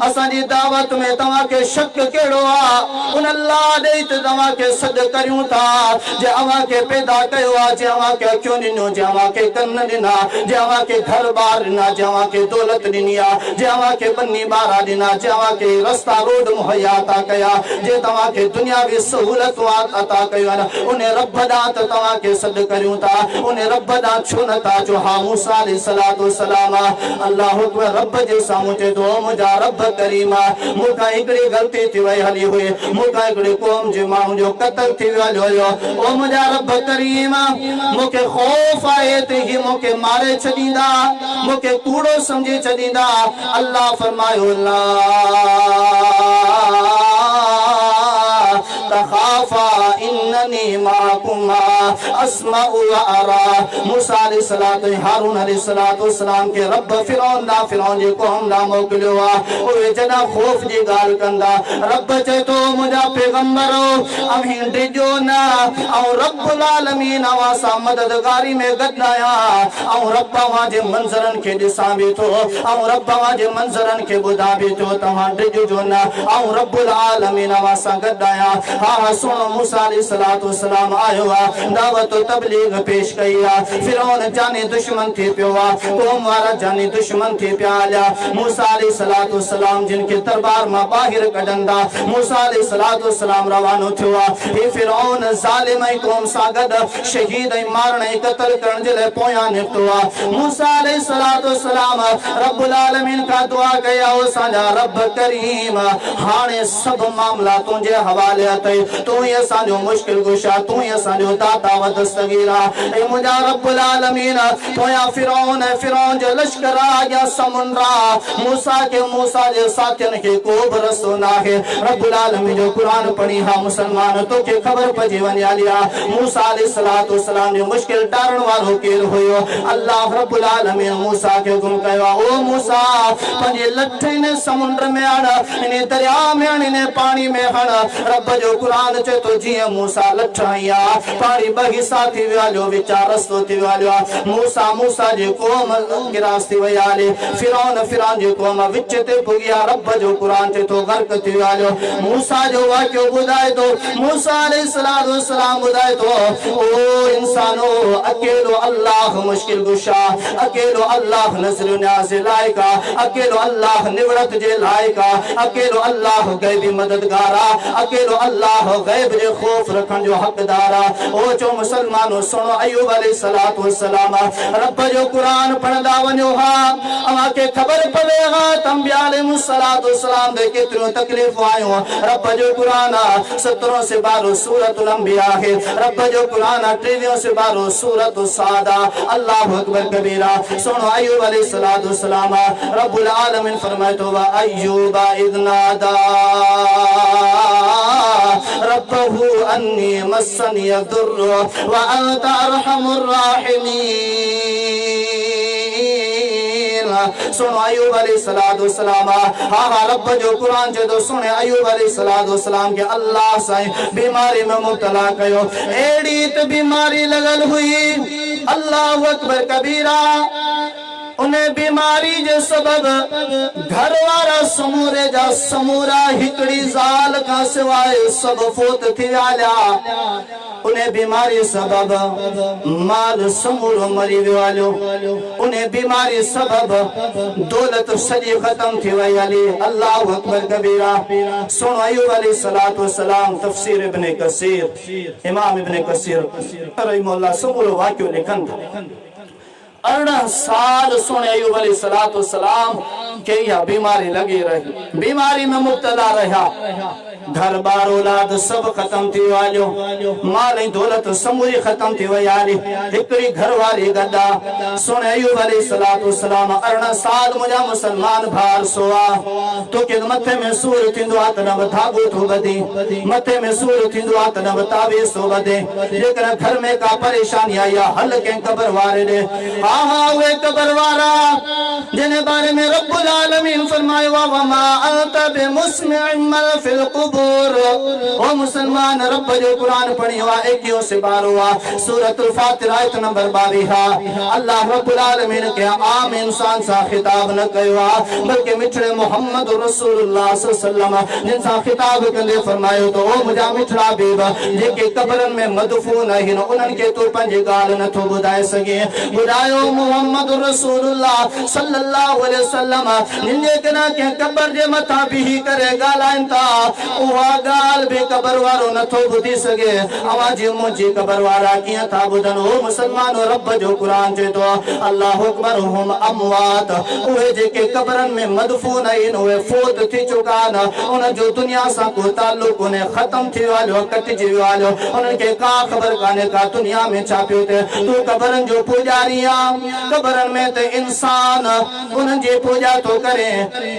असांजी दावत में तव्हांखे शक कहिड़ो आहे? उन अल्लाह ॾे त तव्हांखे सॾु करियूं था जे अव्हांखे पैदा कयो आहे, जे अव्हांखे अखियूं ॾिनियूं, जे अव्हांखे कन ॾिना, जे अव्हांखे घर ॿार ॾिना, जे अव्हांखे दौलत ॾिनी आहे, जे अव्हांखे बन्नी ॿारा ॾिना, जे अव्हांखे रस्ता रोड मुहैया अता कया, जे तव्हांखे दुनियावी सहूलतूं अता कयूं आहिनि, उन रब ॾांहुं त तव्हांखे सॾु करियूं था। उन रब ॾांहुं छो नथा चो? हा मूसा अलैहिस्सलातु वस्सलाम अल्लाह अकबर रब जे साम्हूं चए थो, मुंहिंजा रब करीम मूंखां हिकिड़ी ग़लती थी वई हली हुई, मूंखां हिकिड़ी क़ौम जे माण्हू जो क़त्ल थी वियो हुयो। ओ मुंहिंजा रब करीम मूंखे ख़ौफ़ आहे त ही मूंखे मारे छॾींदा, मूंखे कूड़ो सम्झी छॾींदा। अल्लाह फरमायो ला तख़ाफ़ा इन्ननी माकुमा अस्मउ व अरा। मूसा अलैहिस्सलातु हारून अलैहिस्सलातु वस्सलाम के रब फिरौन जी क़ौम दा मोकिलियो आहे। उहे जॾहिं ख़ौफ़ जी ॻाल्हि कंदा, रब चए थो मुंहिंजा पैगंबर अमीं डिॼो न, ऐं रब्बुल आलमीन अव्हां सां मददगारी में गॾु आहियां, ऐं रब अव्हां जे मंज़रनि खे ॾिसां बि थो, ऐं रब अव्हां जे मंज़रनि खे ॿुधां बि थो। तव्हां डिॼो न, ऐं रब्बुल आलमीन अव्हां सां गॾु आहियां। हा सुनो, मूसा अलैहिस्सलातु वस्सलाम आयो आहे, दावत तबलीग पेश कई आहे। फिरौन जानी दुश्मन थी पियो आहे, क़ौम वारा जानी दुश्मन थी पिया हलिया। मूसा अलैहिस्सलातु वस्सलाम जिन खे दरबार मां ॿाहिरि कढंदा, मूसा अलैहिस्सलातु वस्सलाम रवानो थियो आहे। हे फिरौन ज़ालिम ऐं क़ौम सां गॾु शहीद ऐं मारण ऐं क़त्ल करण जे लाइ पोयां निकितो आहे। मूसा अलैहिस्सलातु वस्सलाम रब्बुल आलमीन खां दुआ कई आहे, ओ असांजा रब करीम हाणे सभु मामला तुंहिंजे हवाले अथई, तूं ई असांजो मुश्किल कुशा, तूं ई असांजो दाता व दस्तगीरा। ऐ मुंहिंजा रब्बुल आलमीन पोयां फिरौन जो लश्कर या समुंडा मूसा जे साथियुनि खे को बि रस्तो न आहे। रब्बुल आलमीन जो क़ुरान पढ़ी हा मुसलमान, तोखे ख़बर पइजी वञे हली आहे मूसा अलैहिस्सलातु वस्सलाम जो मुश्किल टारण वारो केरु हुयो। अल्लाह रब्बुल आलमीन मूसा खे हुकुम कयो आहे, ओ मूसा पंहिंजे लठ इन समुंड में हण, इन दरिया में हण, इन पाणी में हण। रब जो क़ुरान चए थो जीअं मूसा लठ हई आहे, पाणी ॿ हिसा थी वियो हलियो, विचार रस्तो थी वियो हलियो आहे। मूसा जी क़ौम गिरास थी वई हले, फिरौन जी क़ौम विच ते पुगी आहे। रब जो क़ुरान चए थो गर्क थी वियो हलियो। मूसा जो वाक़ियो ॿुधाए थो, मूसा अलैहिस्सलातु वस्सलाम ॿुधाए थो, ओ इंसानो अकेलो अल्लाह मुश्किल कुशा, अकेलो अल्लाह नज़र न्याज़ जे लाइक़ आहे, अकेलो अल्लाह निवड़त जे लाइक़ आहे, अकेलो अल्लाह गैबी मददगार आहे, अकेलो अल्लाह गैब जे ख़ौफ़ रखण रखण जो हकदार आ। ओ चो मुसलमानो सुनो अय्यूब अलैहिस्सलातु वस्सलाम रब जो कुरान पढ़ंदा वञो हा अवां खे ख़बर पवे हा अंबिया अलैहिस्सलातु वस्सलाम दे केतिरियूं तकलीफ़ूं आयूं। रब जो कुरान 17 से 12 सूरतुल अंबिया है। रब जो कुरान 23 से 12 सूरतुल सादा। अल्लाहु अकबर कबीरा। सुनो अय्यूब अलैहिस्सलातु वस्सलाम रब्बुल आलमीन फरमाए तो वा अय्यूब इज़ नादा रब्बहु अन्नी मस्सनी दुर्र व अंत अरहमुर राहिमीन। सुनो अय्यूब अलैहिस्सलातु वस्सलाम हाँ हाँ रब जो कुरान जो सुने अय्यूब अलैहिस्सलातु वस्सलाम के अल्लाह साईं बीमारी में मुब्तला कयो। एड़ी त बीमारी लगल हुई अल्लाहु अकबर कबीरा। उन्हें बीमारी जे सबब घर वारा समूरे जा समूरा हिकड़ी ज़ाल का सिवाय सब फोत थी आलिया। उन्हें बीमारी सबब माल समूरो मरी वियो। उन्हें बीमारी सबब दौलत सजी खत्म थी वई आली। अल्लाहु अकबर कबीरा। सुनो अय्यूब अलैहिस्सलातु वस्सलाम तफसीर इब्न कसीर इमाम इब्न कसीर रहमहुल्लाह समूरो वाक़ियो लिखन था। 18 साल सुने अय्यूब अलैहिस्सलातु वस्सलाम के यह बीमारी लगी रही। बीमारी में मुब्तला रहा। घर बार औलाद सब खत्म थी वालियो। माल दौलत समूरी खत्म थी वई आली। हिकड़ी घर वाली गदा सुने अय्यूब अलैहिस्सलातु वस्सलाम 18 साल मुझा मुसलमान भार सोआ तो के मथे में सूर थिंदो आ त न धागो थो बदी मथे में सूर थिंदो आ त न तावीज़ थो बदे। लेकिन घर में का परेशानी आई हल के कब्र वारे दे। हाँ हाँ वे कब्र वारा जिन्हें बारे में रब्बुल आलमीन फरमाए वा मा अंत बिमुस्मि'in मन फिल कुबूर। ओ मुसलमान रब जो कुरान पढ़ी हुआ 21 से 12 सूरतुल फातिहा आयत नंबर 22 अल्लाह रब्बुल आलमीन के आम इंसान सा खिताब न कयो बल्कि मिठड़े मोहम्मद रसूलुल्लाह सल्लल्लाहु अलैहि वसल्लम जिन सा खिताब कंदे फरमायो तो ओ मुजा मिठड़ा बीब जेके कब्रन में मदफून आहिन उनन के तो पंजे गाल न थो बुधाए सके। बुधायो मोहम्मद रसूलुल्लाह सल्लल्लाहु अलैहि वसल्लम जिने कना के कब्र जे मथा भी करे गालाइन ता उहा गाल बे कब्र वारो न थो बुधी सके। आवाज मुजी कब्र वाला किया था बुधन। ओ मुसलमानो रब जो कुरान जे तो अल्लाहु अकबर हम अमवात ओए जेके कब्रन में मदफून आइन ओए फोत थी चुका न उन जो दुनिया सा को ताल्लुक ने खत्म थी वालो कट जी वालो उन के का खबर काने का दुनिया में छापियो थे। तू कब्रन जो पुजारिया कब्रन में ते इंसान उन जे पूजा तो करे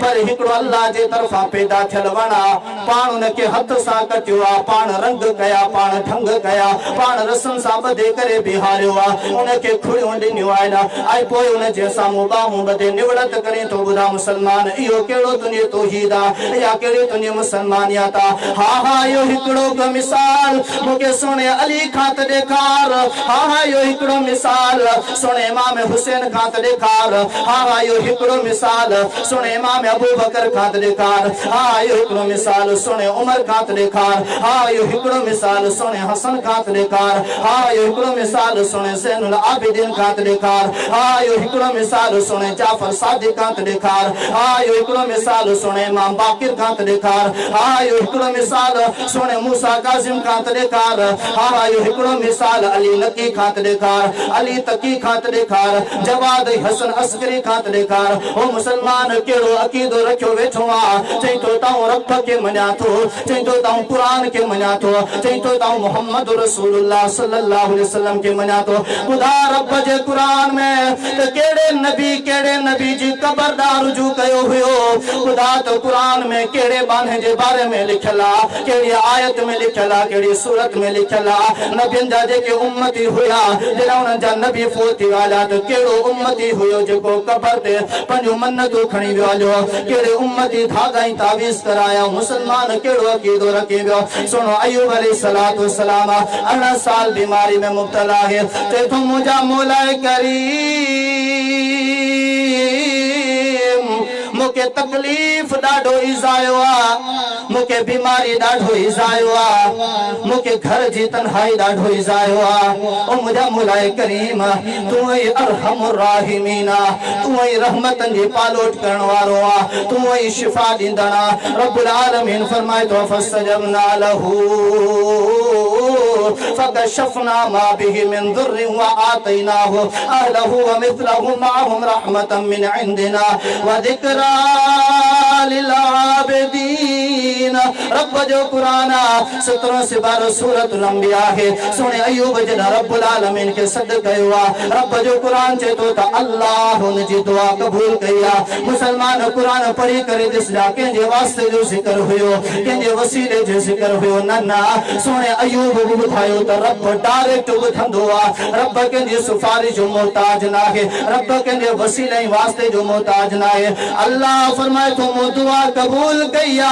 पर हिकड़ो अल्लाह जे तरफा पैदा थियल वणा पाण उन के हथ सा कटियो पाण रंग कया पाण ढंग कया पाण रसम सा बधे करे बिहारियो उन के खुड़ियों ॾिनियो आहे न आई पोइ उन जे साम्हूं बाहूं बधे निवड़त करे तो ॿुधा मुसलमान इहो कहिड़ो तुंहिंजो तौहीद आहे या कहिड़ी तुंहिंजी मुसलमानियत आहे। हा हा इहो हिकिड़ो मिसाल मूंखे सुणे अली खां त ॾेखार। हा हा इहो हिकिड़ो मिसाल सुणे इमाम हुसैन खां त ॾेखार। हा हा इहो हिकिड़ो मिसाल सुणे इमाम अबू बकर खां त ॾेखार। हा इहो हिकिड़ो मिसाल सुणे उमर खां त ॾेखार। हा इहो हिकिड़ो मिसाल सुणे हसन खां त ॾेखार। हा इहो हिकिड़ो मिसाल सुणे ज़ैनुल आबिदीन खां त ॾेखार। हा इहो हिकिड़ो मिसाल सुणे जाफर सादिक खां त ॾेखार। हा इहो हिकिड़ो मिसाल सुणे इमाम बाकिर खां त ॾेखार। हा इहो हिकिड़ो मिसाल सुणे मूसा कासिम खां त ॾेखार। हा इहो हिकिड़ो मिसाल अली नकी खां त ॾेखार अली तकी खां त ॾेखार जवाद हसन अस्करी खां त ॾेखार। ओ मुसलमान कहिड़ो अक़ीदो रखियो वेठो आहे चई तो ताऊं रब खे मञा थो चई तो ताऊं कुरान खे मञा थो चई तो ताऊं मोहम्मद रसूलुल्लाह सल्लल्लाहु अलैहि वसल्लम खे मञा थो। ख़ुदा रब जे कुरान में त कहिड़े नबी जी कब्र ॾांहुं रुजू कयो हुयो। ख़ुदा त कुरान में कहिड़े बाने जे बारे में लिखियल आहे कहिड़ी आयत में लिखियल आहे कहिड़ी सूरत में लिखियल आहे। नबियनि जा जेके उम्मती हुया जॾहिं उन्हनि जा नबी फोती वाला त कहिड़ो उम्मती हुयो जेको कब्र ते पंहिंजूं मन्नतूं खणी वियो हलियो कहिड़े उम्मती धागा ई तावीज़ कराया। मुसलमान कहिड़ो अक़ीदो रखी वियो। सुनो अय्यूब अलैहिस्सलातु वस्सलाम 18 साल बीमारी में मुब्तला है। ते तो मुझा मौला करीम मुके तकलीफ डाढो इजायो आ मुके बीमारी डाढो इजायो आ मुके घर जी तन्हाई डाढो इजायो आ ओ मुझा मुलाए करीम तू ही अरहमुर राहिमीना तू ही रहमतन जी पालोट करण वारो आ तू ही शिफा दींदड़ा रब्बुल आलमीन फरमाए तो फस्तजबना लहू फकशफना मा बिही मिन दुर्रि व आतैनाहु अहलहु व मिथलहु माहुम रहमतन मिन इंदिना व ज़िक्रा लिल आबिदीन। रब जो कुरान 17 से 12 सूरतुल अंबिया है सुने अय्यूब जना रब्बुल आलमीन के सद कयो रब जो कुरान चे तो अल्लाह उन जी दुआ कबूल कया मुसलमान कुरान पढ़ी करे दिसला के जे वास्ते जो जिक्र हुयो के जे वसीले जो जिक्र हुयो ना सुने अय्यूब बुधायो तो रब डायरेक्ट बुधंदो आ रब के जे सिफारिश जो मोहताज ना है रब के जे वसीले वास्ते जो मोहताज ना है अल्लाह फरमाए तुम दुआ कबूल कया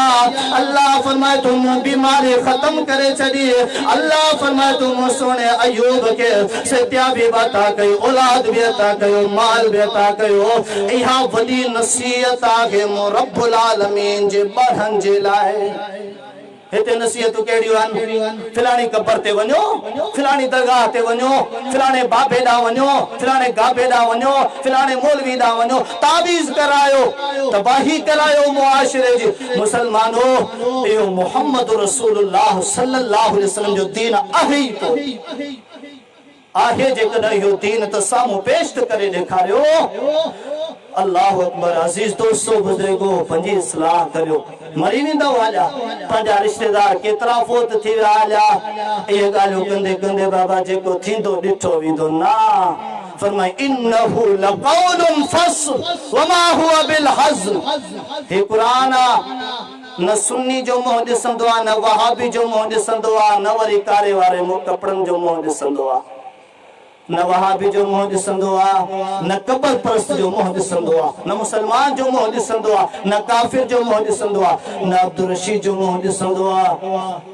अल्लाह फरमाए तुम बीमारी खत्म करे छड़ी अल्लाह फरमाए तुम सोने अय्यूब के सेत्या भी बता कयो औलाद भी अता कयो माल भी अता कयो इहा वडी नसीहत आगे मो रब्बुल आलमीन जे बढ़न जे लाए हेते नसीहत केड़ियो आन फिलानी कब्र ते वणो फिलानी दरगाह ते वणो फिलाने बाबे दा वणो फिलाने गाबे दा वणो फिलाने मौलवी दा वणो ताबीज करायो तबाही करायो मुआशरे जी मुसलमानो यो मोहम्मद रसूलुल्लाह सल्लल्लाहु अलैहि वसल्लम जो दीन आहे तो आहे जेकॾहिं यो दीन त साम्हूं पेश करे ॾेखारियो अल्लाह अकबर अजीज दोस्तों बुजुर्गो पंजी इस्लाह करियो मरी वेंदा वाला पंहिंजा रिश्तेदार केतिरा फोत थी विया हलिया इहे ॻाल्हियूं कंदे कंदे बाबा जेको थींदो ॾिठो वेंदो ना फरमाए इन्नहु लक़ौलुन फ़स्ल वमा हुवा बिल हज़्ल हे कुरान न सुन्नी जो मुंहुं ॾिसंदो आहे न वहाबी जो मुंहुं ॾिसंदो आहे न वरी कारे वारे मुंहुं कपड़नि जो मुंहुं ॾिसंदो आहे न वहाबी जो मुंहुं ॾिसंदो आहे न कबर परस्त जो मुंहुं ॾिसंदो आहे न मुसलमान जो मुंहुं ॾिसंदो आहे न काफिर जो मुंहुं ॾिसंदो आहे न अब्दुल रशीद जो मुंहुं ॾिसंदो आहे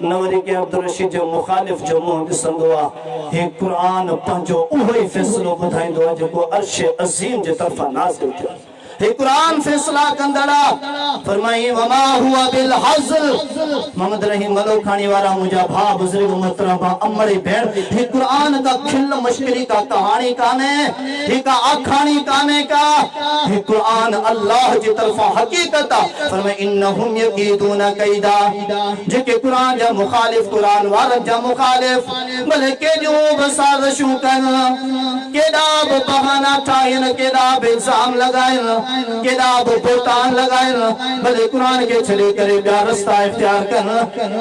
न वरी के अब्दुल रशीद जो मुखालिफ जो मुंहुं ॾिसंदो आहे हे क़ुरान पंहिंजो उहो ई फ़ैसिलो ॿुधाईंदो आहे जेको अर्श अज़ीम जे तरफ़ां नाज़िल थियो हे कुरान फैसला कंदड़ा फरमाई वमा हुआ बिल हज़्ल मोहम्मद रहीम मलोखानी वाला मुझा भा बुजुर्ग मोहतरमा अम्मड़ी भेण हे कुरान का खिल मशकरी का कहानी काने हे का आखानी काने का हे कुरान अल्लाह जी तरफा हकीकत फरमाई इन्नहुम यकीदून कैदा जेके कुरान जा मुखालिफ कुरान वारन जा मुखालिफ भले के जो बसाज़शू कन केदा बहाना ठाहिन केदा इल्जाम लगाइन केदा बोतान लगाइन भले कुरान के छड़े करे ॿिया रस्ता इख्तियार कन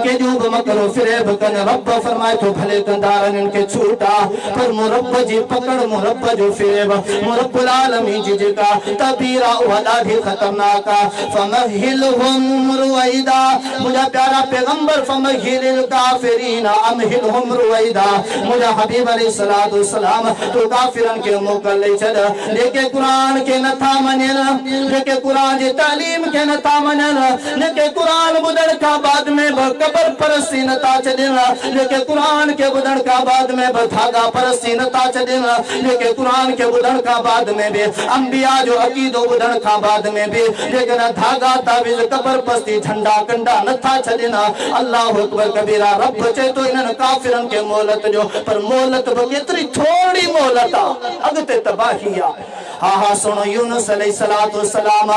के जो मकरो फिरेब कन रब फरमाए तो भले कंदारन इनके छूटा पर मुरब्ब जी पकड़ मुरब्ब जो फिरेब मुरब्बुल आलमीन जी जेका तबीरा वला भी खतरनाक फमहिलहुम रुवैदा मुझा प्यारा पैगंबर फमहिल काफिरीन अमहिलहुम रुवैदा मुझा हबीब अलैहिस्सलातु वस्सलाम तो काफिरन के मोकल ले छड़ लेके कुरान के नथा मने लेके कुरान जी तालीम के नथा मनन लेके कुरान बुदड़ का बाद में कबर परस्ती नथा चदिन लेके कुरान के बुदड़ का बाद में धागा परस्ती नथा चदिन लेके कुरान के बुदड़ का बाद में भी अंबिया जो अकीदो बुदड़ का बाद में भी लेकिन धागा तावीज कबर परस्ती झंडा कंडा नथा चदिन अल्लाह अकबर कबीरा रब चे तो इन्हनि काफिरन के मोहलत जो पर मोहलत केतरी थोड़ी मोहलत अगते तबाही आ हा हा सुनो यूनुस अलैहिस्सलातु वस्सलाम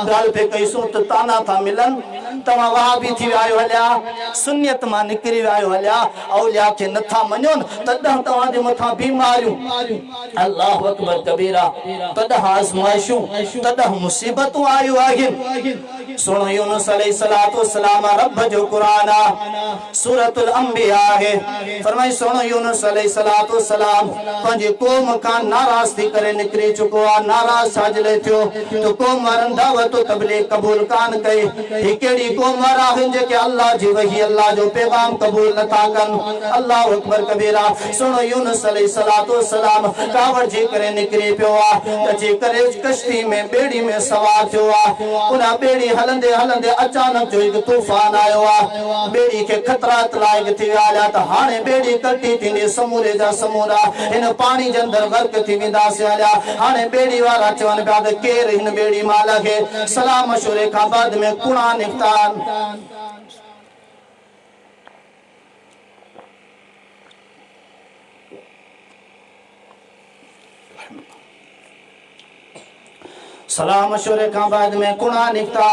गाल पे कई सो त ताना था मिलन तवा वहाबी थी आयो हल्या सुन्नियत मा निकरी आयो हल्या औलिया के नथा मन्योन तदा तवा जे मथा बीमारियों अल्लाह अकबर कबीरा तदा आजमाइशों तदा मुसीबतों आयो आगिन सुनो यूनुस अलैहिस्सलातु वस्सलाम रब जो कुरान सूरतुल अंबिया है फरमाई सुनो यूनुस अलैहिस्सलातु वस्सलाम पंजे कौम का नाराज थी करे निकरी चुको आ नाराज साजले थियो तो कौम वारन दावत तबलीग कबूल कान कई ही केड़ी कौम वारा हन जे के अल्लाह जी वही अल्लाह जो पैगाम कबूल नथा कन अल्लाह अकबर कबीरा सुनो यूनुस अलैहिस्सलातु वस्सलाम कावड़ जी करे निकरी पियो आ जे करे कश्ती में बेड़ी में सवार थियो आ उना बेड़ी हलंदे हलंदे अचानक जो एक तूफान आयो आ बेड़ी के खतरा लायक थी आया त हाने बेड़ी कटी थी समूरे जा समूरा इन पानी जे अंदर गर्क थी विंदा से आया हाने बेड़ी वाला चवन पिया त केर इन बेड़ी माला के सलाम मशूरे का बाद में कुणा निकता सलाम मशूरे का बाद में कुणा निकता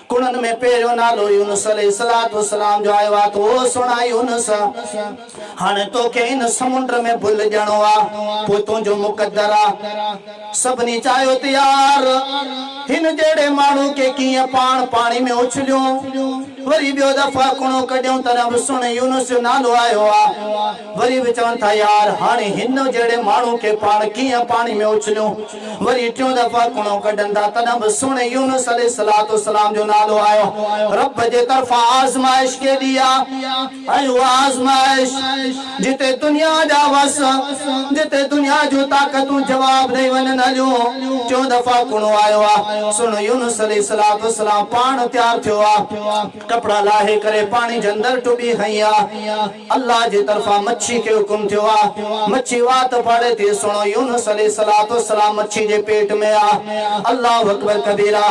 कुणन में पेरो नालो यूनुस अलैहिस्सलातु वस्सलाम जो आयो आ तो सुना यूनुस हाने तो के इन समुद्र में भूल जणो आ पोतों जो मुकद्दर आ सबनी चायो त यार हिन जेड़े मानू के किए पान पानी में उछलियो वरी बियो दफा कुणो कड्यो तरफ सुन यूनुस जो नालो आयो आ वरी विचवन था यार हाने हिन जेड़े मानू के पान किए पानी में उछलियो वरी टियों दफा कुणो कढंदा तरफ सुन यूनुस अलैहिस्सलातु वस्सलाम जो नालो आयो रब जे तरफा आजमाइश के दिया आयो आजमाइश जिते दुनिया जा वस जिते दुनिया जो ताकतू जवाब दे वन न जो टियों दफा कुणो आयो आ सुन यूनुस अलैहिस्सलातु वस्सलाम पान तैयार थियो आ कपड़ा लाहे करे पानी जे अंदर टुबी हईया अल्लाह जे तरफा मच्छी के हुक्म थियो आ मच्छी वात पड़े थी सुनो यूनुस अलैहिस्सलातु वस्सलाम मच्छी जे पेट में आ अल्लाह अकबर कबीरा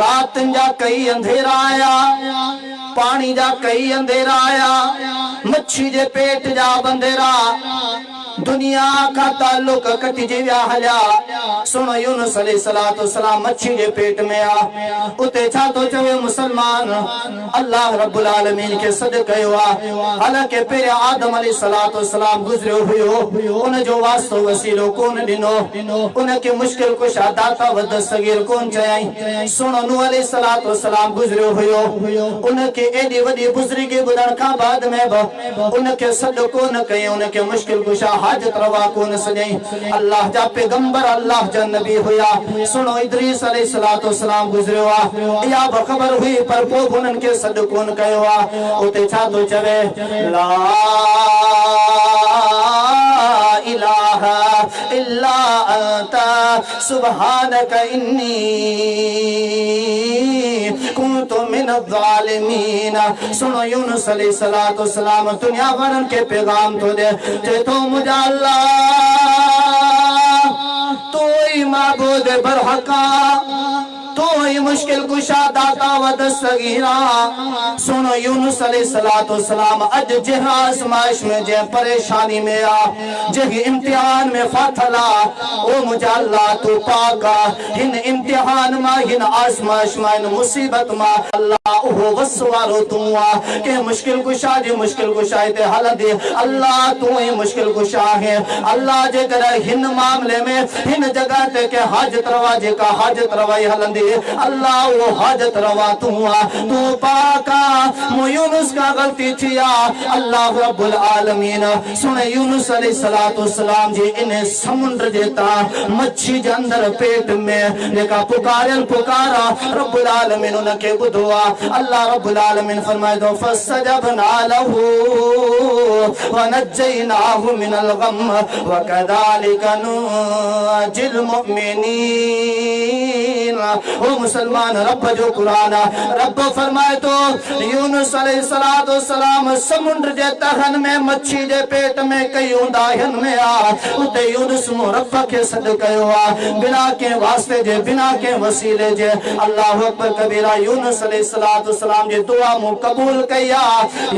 रात जा कई अंधेरा आया पानी जा कई अंधेरा आया मच्छी जे पेट जा बंदेरा दुनिया का ताल्लुक कटी जिया हल्या सुनो यूनुस अलैहिस्सलातु वस्सलाम मच्छी जे पेट में आ उते छा तो चवे मुसलमान अल्लाह रब्बुल आलमीन के सदक़े हुआ हालांकि पेरे आदम अलैहिस्सलातु वस्सलाम गुजरियो हुयो उन जो वास्तो वसीलो कोन दिनो उन के मुश्किल कुशा दाता वद सगीर कोन चयाई सुनो नूह अलैहिस्सलातु वस्सलाम गुजरियो हुयो उन के एडी वडी बुजुर्गी बुदन का बाद में उन के सदको न कई उन के मुश्किल कुशा हाजत रवा कोन सजई अल्लाह जा पैगंबर अल्लाह जा नबी हुया सुनो इदरीस अलैहिस्सलातु वस्सलाम गुजरियो आ या खबर हुई पर पो उनन के सद कोन कयो आ उते छा तो चवे ला इलाहा इल्ला अंता सुब्हानक इन्नी कुन्तु मिनज़ ज़ालिमीन सुनो यूनुस अलैहिस्सलातु वस्सलाम दुनिया वारन के पैगाम तो दे जे तो मुझा अल्लाह तो ही माबूद बरहका तो ही मुश्किल कुशा दाता व दस्तगीरा सुनो यूनुस अलैहिस्सलातु वस्सलाम अज जह आजमाइश में जे परेशानी में आ जह इम्तिहान में फाथला ओ मुझा अल्लाह तू पाका हिन इम्तिहान मा हिन आजमाइश मा हिन मुसीबत मा अल्लाह ओ वसवारो तू आ के मुश्किल कुशा जे मुश्किल कुशा ते हल दे अल्लाह तू ही मुश्किल कुशा है अल्लाह जे कर हिन मामले में हिन जगह ते के हाजत रवा जे का हाजत रवाई हलंदी अल्लाह वो हाजत रवा तू पाका मो यूनुस का गलती थिया अल्लाह रब्बुल आलमीन सुने यूनुस अलैहिस्सलातु वस्सलाम जी इन समुद्र जेता मच्छी जे अंदर पेट में जेका पुकारा रब्बुल आलमीन उनके बुधवा अल्लाह रब्बुल आलमीन फरमाए दो फसजबना लहू व नज्जैनाहु मिनल गम व कदालिका नुजिल मुमिनीन ओ मुसलमान रब जो कुरान रब फरमाए तो यूनुस अलैहिस्सलातु वस्सलाम समुद्र जे तहन में मच्छी जे पेट में कई उंदाहन में आ उते यूनुस मो रब के सद कयो आ बिना के वास्ते जे बिना के वसीले जे अल्लाह अकबर कबीरा यूनुस अलैहिस्सलातु वस्सलाम जे दुआ मो कबूल कया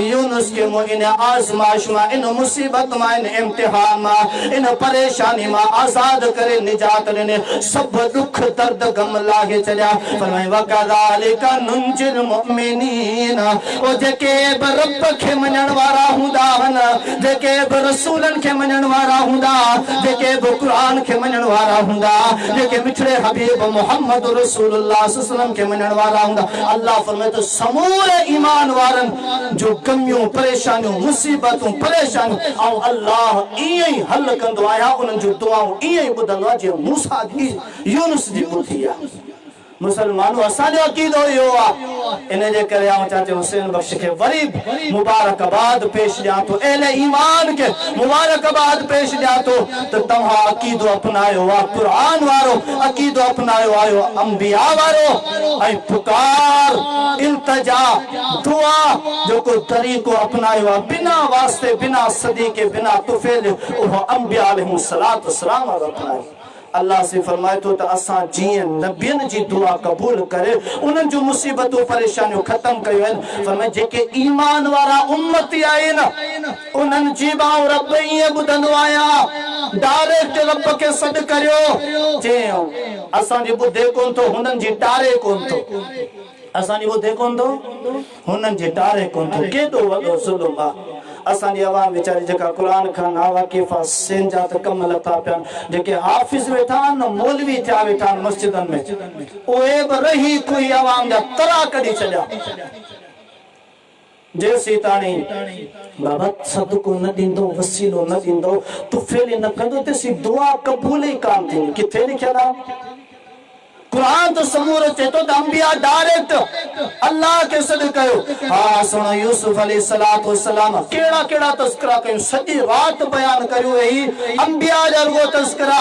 यूनुस के मो इन आजमाइश मा इन मुसीबत मा इन इम्तिहान मा इन परेशानी मा आजाद करे निजात ने सब दुख दर्द गम लागे चलिया फरमाए वकदालिका नुंजिल मुमिनीन ओ जेके रब के मनण वाला हुंदा हन जेके रसूलन के मनण वाला हुंदा जेके कुरान के मनण वाला हुंदा जेके मिठड़े हबीब मोहम्मद रसूलुल्लाह सल्लल्लाहु अलैहि वसल्लम के मनण वाला हुंदा अल्लाह फरमाए तो समूरे ईमान वारन जो कमियों परेशानियों मुसीबतों परेशानियों औ अल्लाह ई हल कंदो आया उन जो दुआऊं ई बुदंदो जे मूसा जी यूनुस जी बुधिया मुसलमानों असांजो अकीदो इहो आहे इन जे करे आउं चाचे हुसैन बख्श खे वरी मुबारकबाद पेश ॾियां थो अहले ईमान खे मुबारकबाद पेश ॾियां थो त तव्हां अकीदो अपनायो आहे क़ुरान वारो अकीदो अपनायो आयो अंबिया वारो ऐं पुकार इल्तिजा दुआ जेको तरीक़ो अपनायो आहे बिना वास्ते बिना सदीके बिना तुफ़ैल उहो अंबिया अलैहिस्सलातु वस्सलाम वारो अपनायो अल्लाह से फरमाए तो असां जीअं नबियन जी दुआ कबूल करे उन्हनि जूं मुसीबतूं परेशानियूं ख़त्म कयूं आहिनि फरमाए जेके ईमान वारा उम्मती आहिनि उन्हनि जी बाऊं रब ईअं ॿुधंदो आहियां डायरेक्ट रब खे सॾु करियो चयो असांजी ॿुधे कोन थो हुननि जी टारे कोन थो असांजी ॿुधे कोन थो हुननि जी टारे कोन थो केॾो वॾो ज़ुल्म आहे असांजी आवाम वीचारी जेका क़ुरान खां नावाकिफ़ आहे सिन जा त कम लथा पिया जेके हाफ़िज़ वेठा आहिनि मौलवी थिया वेठा आहिनि मस्जिदनि में उहे बि रही कोई आवाम जा तरा कढी छॾिया जेसीं ताणी बाबा सदको न ॾींदो वसीलो न ॾींदो तुफ़ैल न कंदो तेसीं दुआ क़बूल ई कान थींदी किथे लिखियल आहे कुरान तो समूरो चेतो त अंबिया डायरेक्ट अल्लाह के सॾु कयो हा सुनो यूसुफ अलैहिस्सलातु वस्सलाम केड़ा केड़ा तज़किरा कयो सॼी रात बयान कयो ही अंबिया जा रुगो तज़किरा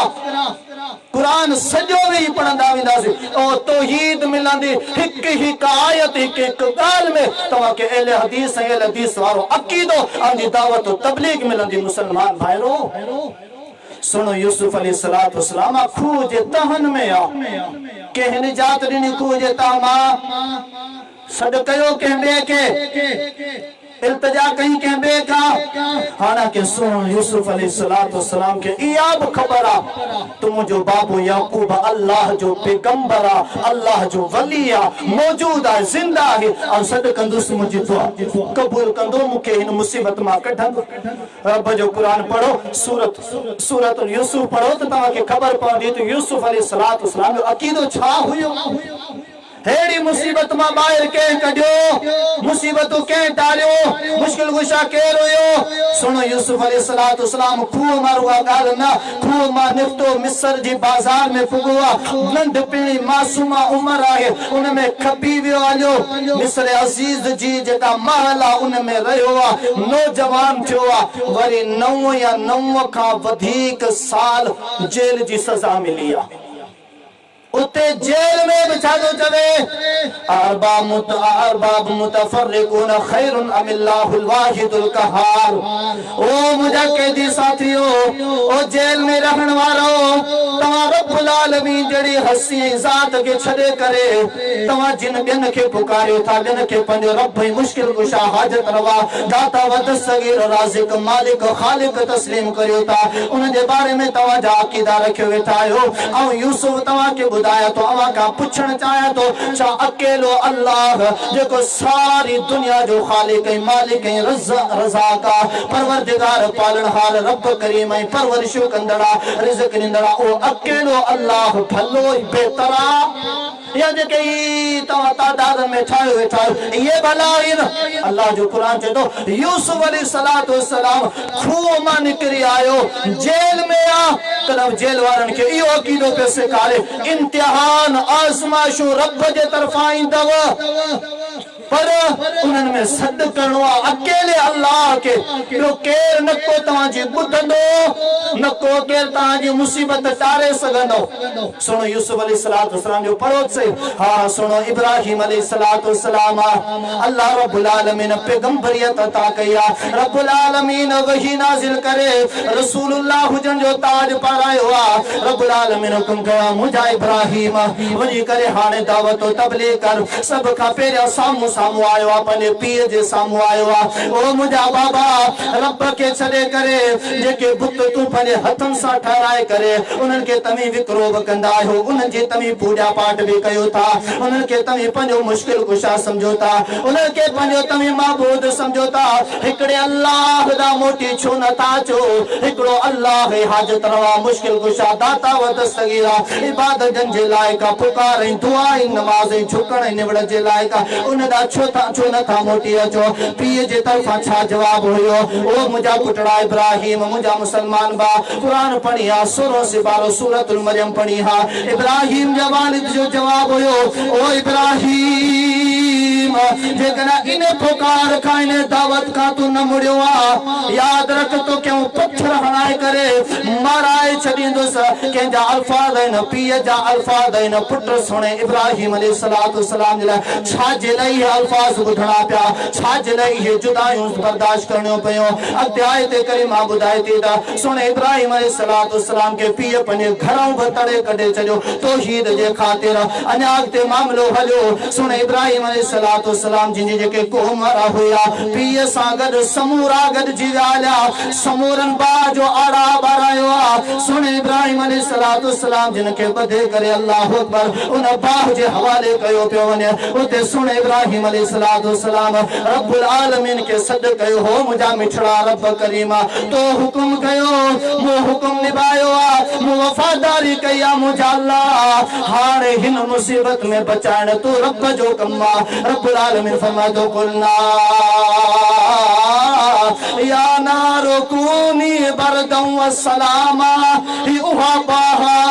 कुरान सॼो वेही पढ़ंदा वेंदासीं ओ तौहीद मिलंदी हिक हिक आयत हिक हिक ॻाल्हि में तव्हांखे अहले हदीस ऐं अहले हदीस वारो अक़ीदो ऐं दावत तबलीग मिलंदी मुसलमान भाइरो सुनो यूसुफ अलैहिस्सलातु वस्सलाम खूह जे तहन में आ कंहिं निजात ॾिनी खूह जे तह मां सॾु कयो कंहिं ॿिए खे इल्तिजा कई कंहिं ॿिए खां हालांकि सुनो यूसुफ अलैहिस्सलातु वस्सलाम खे इहा बि ख़बर आहे त मुंहिंजो बाबू याकूब अल्लाह जो पैगंबर आहे अल्लाह जो वली आहे मौजूद आहे ज़िंदा आहे ऐं सॾु कंदुसि मुंहिंजी दुआ क़बूल कंदो मूंखे हिन मुसीबत मां कढंदो रब जो क़ुरान पढ़ो सूरत यूसुफ पढ़ो त तव्हांखे ख़बर पवंदी त यूसुफ अलैहिस्सलातु वस्सलाम जो अक़ीदो छा हुयो हेड़ी मुसीबत मां ॿाहिरि कंहिं कढियो मुसीबतूं कंहिं टारियो मुश्किल कुशा केरु हुयो सुनो यूसुफ अलैहिस्सलातु वस्सलाम खूह मां रुआ ॻाल्हि न खूह मां निकितो मिस्र जी बाज़ार में पुॻो आहे नंढपिणी मासूमा उमिरि आहे उन में खपी वियो हलियो मिस्र अज़ीज़ जी जेका महल आहे उन में रहियो आहे नौजवान थियो आहे वरी 9 या 9 खां वधीक साल जेल जी सज़ा मिली आहे उते जेल में भी छादो चवे अरबाब मुतफर्रिकून खैरुन अमिल्लाहुल वाहिदुल कहार ओ मुझा कैदी साथियो ओ जेल में रहण वारो तवा रब्बुल आलमीन जड़ी हसी जात के छड़े करे तवा जिन बिन के पुकारियो था बिन के पंजो रब ही मुश्किल कुशा हाजत रवा दाता वद सगीर राज़िक मालिक खालिक तस्लीम करियो था उन जे बारे में तवा जा अकीदा रखियो वेठा आयो औ यूसुफ तवा के बुधाया तो अवा का पुछण चाहे तो छा अकेलो अल्लाह जेको सारी दुनिया जो खालिक ऐं मालिक ऐं रज़ाक परवरदिगार पालनहार रब करीम ऐं परवरिश कंदड़ा रिज़्क ॾींदड़ा ओ अकेलो अल्लाह भलो ऐं बेतरा या जेके तव्हां तादाद में ठाहियो वेठा ये भला आहिनि अल्लाह जो क़ुरान चए थो यूसुफ अलैहिस्सलातु वस्सलाम खूह मां निकिरी आयो जेल में आ तॾहिं जेल वारनि खे इहो अक़ीदो पियो सेखारे इम्तिहान आज़माइशूं रब जे तरफ़ां ईंदव पर उन्हनि में सॾु करणो आहे अकेले अल्लाह खे ॿियो केरु न को तव्हांजी ॿुधंदो न को केरु तव्हांजी मुसीबत टारे सघंदो सुनो यूसुफ अलैहिस्सलातु वस्सलाम जो पढ़ो सही हा सुनो इब्राहिम अलैहिस्सलातु वस्सलाम अल्लाह रब्बुल आलमीन पैगंबरियत अता कई आहे रब्बुल आलमीन वही नाज़िल करे रसूलुल्लाह हुजन जो ताज पारायो आहे रब्बुल आलमीन हुकुम कयो मुंहिंजा इब्राहिम वञी करे हाणे दावत तबलीग कर सभ खां पहिरियों साम्हूं आयो आहे पंहिंजे पीउ जे साम्हूं आयो आहे ओ मुंहिंजा बाबा रब खे छॾे करे जेके बुत तूं पंहिंजे हथनि सां ठाराए करे उन्हनि खे तव्हीं विकिरो बि कंदा आहियो उन्हनि जी तव्हीं पूॼा पाठ बि कयो था उन्हनि खे तव्हीं पंहिंजो मुश्किल कुशा सम्झो था उन्हनि खे पंहिंजो तव्हीं माबूद सम्झो था हिकिड़े अल्लाह ॾांहुं मोटी छो नथा अचो हिकिड़ो अल्लाह हाजत रवा मुश्किल कुशा दाता व दस्तगीरा इबादतनि जे लाइक़ पुकार ऐं दुआ ऐं नमाज़ ऐं झुकण ऐं निवड़ जे लाइक़ उन छो न था मोटी अचो पीए जे तरफा छा जवाब हुयो ओ मुजा पुटड़ा इब्राहिम मुजा मुसलमान बा कुरान पढ़ी हा सूरो से 12 सूरतुल मरियम पढ़ी हा इब्राहिम जा वालिद जो जवाब हुयो ओ इब्राहिम जेकना इने पुकार का इने दावत का तू न मुड़ियो आ याद रख तो क्यों पत्थर हणाए करे माराए छडींदुस के जा अल्फाज न पिए जा अल्फाज न पुत्र सुने इब्राहिम अलैहिस्सलातु वस्सलाम जला छा जलाई अल्फाज बुधना पिया छा जलाई है जुदायूं बर्दाश्त करनो पयो अध्याय ते करीमा बुधाए थी दा सुने इब्राहिम अलैहिस्सलातु वस्सलाम के पिए पने घरों बतड़े कढे चजो तौहीद जे खातिर अनाग ते मामलो हलो सुने इब्राहिम अलैहिस्सलातु वस्सलाम जिने जेके कोम वारा हुया पिए सागद समूरा गद जीवाला समूरन बा जो आड़ा बारायो सुने इब्राहिम अलैहिस्सलातु वस्सलाम जिनके बदे करे अल्लाहु अकबर उन बाह जे हवाले कयो पियो वने उते सुने इब्राहिम अलैहिस्सलातु वस्सलाम रब्बुल आलमीन के सद कयो हो मुजा मिठड़ा रब करीमा तो हुकुम कयो मो हुकुम निभायो मो वफादारी कया मुजा अल्लाह हाणे हिन मुसीबत में बचाण तू रब जो कम्मा रब्बुल आलमीन फरमा दो कुलना या नारो कूनी बरदम व सलामा ही उहा बाहा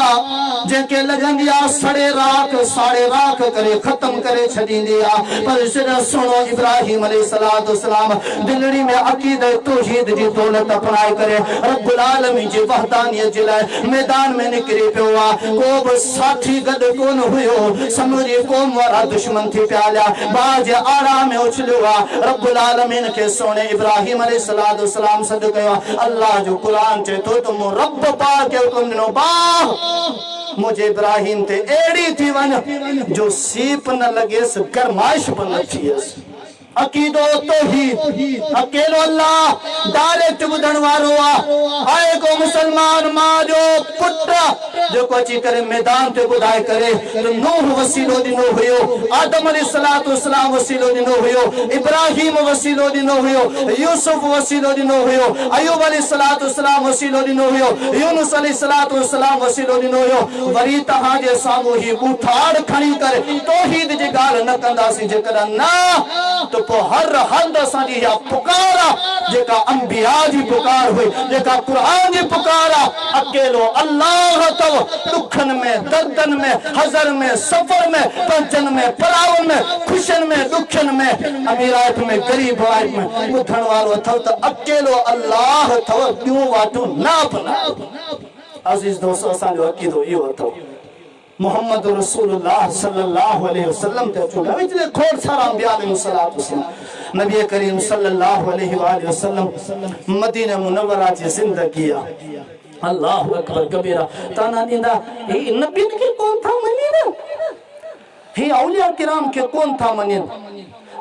जेके लगंदिया सड़े राख साड़े राख करे खत्म करे छदींदिया पर सिर सुनो इब्राहिम अलैहिस्सलातु वस्सलाम दिलड़ी में अकीदत तौहीद जी दौलत अपनाए करे रब्बुल आलमीन जी वहदानियत जिलाए मैदान में निकरी पियो को बि साथी गड कोन हुयो समूरी कौम वारा दुश्मन थी प्याला बाज आड़ा में उछलियो रब्बुल आलमीन के सोने इब्राहिम अलैहिस्सलातु वस्सलाम सद कयो अल्लाह जो कुरान चे तो तुम रब पाक के हुक्म दिनो बा मुझे इब्राहिम ते एड़ी थी वन जो सीप न लगे से गरमाइश बन थी अकीदो तौहीद अकेलो अल्लाह डायरेक्ट बुधण वारो आए को मुसलमान मां जो पुत्र जो कोची करे मैदान ते बुधाए करे तो नूह वसीलो दिनो हुयो आदम अलैहिस्सलातु वस्सलाम वसीलो दिनो हुयो इब्राहिम वसीलो दिनो हुयो यूसुफ वसीलो दिनो हुयो अय्यूब अलैहिस्सलातु वस्सलाम वसीलो दिनो हुयो यूनुस अलैहिस्सलातु वस्सलाम वसीलो दिनो हुयो वरी तहां जे सामू ही बुठाड़ खणी करे तौहीद जी गाल न कंदासी जेकर ना तो पो हर हंद साडी या पुकारा जेका अंबिया जी पुकार हुई जेका कुरान जी पुकारा अकेलो अल्लाह तव दुखन में दर्दन में हजर में सफर में पंचन में परावन में खुशन में दुखन में अमीरात में गरीब आयत में बुधण वालो थव त अकेलो अल्लाह थव क्यों वाटो ना बना अजीज दोस्तों असा जो अकीदो इहो थव मोहम्मद रसूलुल्लाह सल्लल्लाहु अलैहि वसल्लम ते चुगा विचले खोड़ सारा अंबिया अलैहिस्सलातु वस्सलाम नबी करीम सल्लल्लाहु अलैहि वसल्लम मदीना मुनव्वरा जी जिंदगी अल्लाह अकबर कबीरा ताना दिंदा हे नबी के कौन था मनीन हे औलिया किराम के कौन था मनीन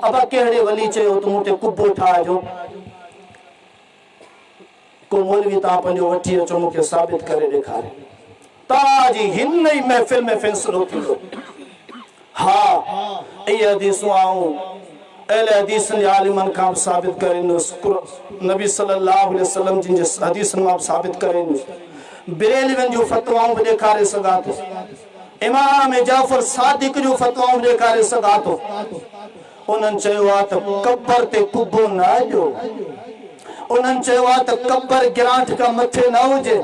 अब केड़े वली चयो तो मुते कुब्बो ठा जो को मौलवी ता पंजो वठी अचो मुके साबित करे दिखारे ताजी हिन नई महफिल में फैसलो थींदो हाँ ये हदीसूं आऊं अहले हदीस ने आलिमन का साबित करें नबी सल्लल्लाहु अलैहि वसल्लम जिन हदीस में साबित करें बरेलविन जो फतवाओं में दिखारे सगा तो इमाम जाफर सादिक जो फतवाओं में दिखारे सगा तो उन्हनि चयो आ त कब्र ते कुब्बो न आयो उन्हनि चयो आ त कब्र गिरांठ का मथे न हुजे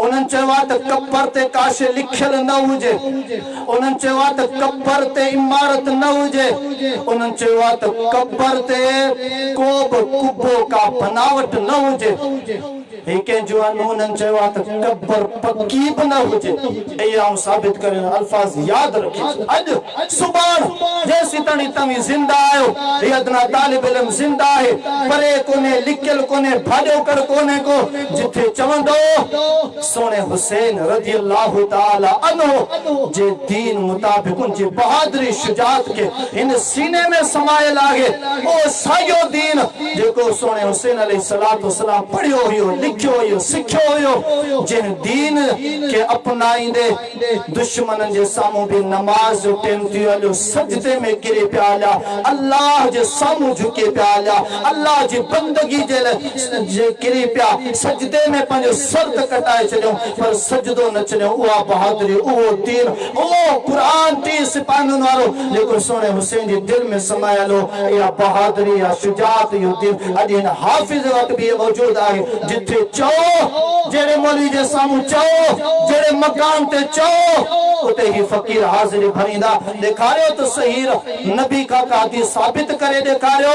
उन्हनि चयो आ त कब्र ते काशे लिखियल न हुजे उन्हनि चयो आ त कब्र ते इमारत न हुजे उन्हनि चयो आ त कब्र ते को बि कुब्बो का बनावट न हुजे के जवान उन्हनि चयो आ त कब्र पक्की बि न हुजे ए आऊं साबित करें अल्फाज याद रखी अज सुभान जैसी तणी तमी जिंदा आयो ये अदना तालिब इल्म जिंदा है परे कोने लिखियल कोने भाजो कर कोने को जिथे चवंदो सोने हुसैन रजी अल्लाह ताला अन्हु जे दीन मुताबिक उनकी बहादुरी शुजात के इन सीने में समाये लागे ओ सायो दीन जेको सोने हुसैन अलैहिस्सलातु वस्सलाम पढ़ियो हुयो लिखियो हुयो सिखियो हुयो जे दीन के अपनाइंदे दुश्मनन जे सामू भी नमाज जो टाइम थी हलो सजदे में गिरे प्याला अल्लाह जे सामू झुके प्याला अल्लाह जी बंदगी जे गिरे प्या सजदे में पंहिंजो सर कटाए छॾियऊं पर सजदो न छॾियऊं उहा बहादुरी उहो तीर उहो क़ुरान टी सिपाहियुनि वारो जेको सोने हुसैन जे दिल में समायल हो इहा बहादुरी या शुजात इहो तीर अॼु हिन हाफ़िज़ वटि बि मौजूद आहे जिथे चओ जहिड़े मौलवी जे साम्हूं चओ जहिड़े मकान ते चओ उते ही फ़क़ीर हाज़िरी भरींदा ॾेखारियो त सही नबी खां का हदीस साबित करे ॾेखारियो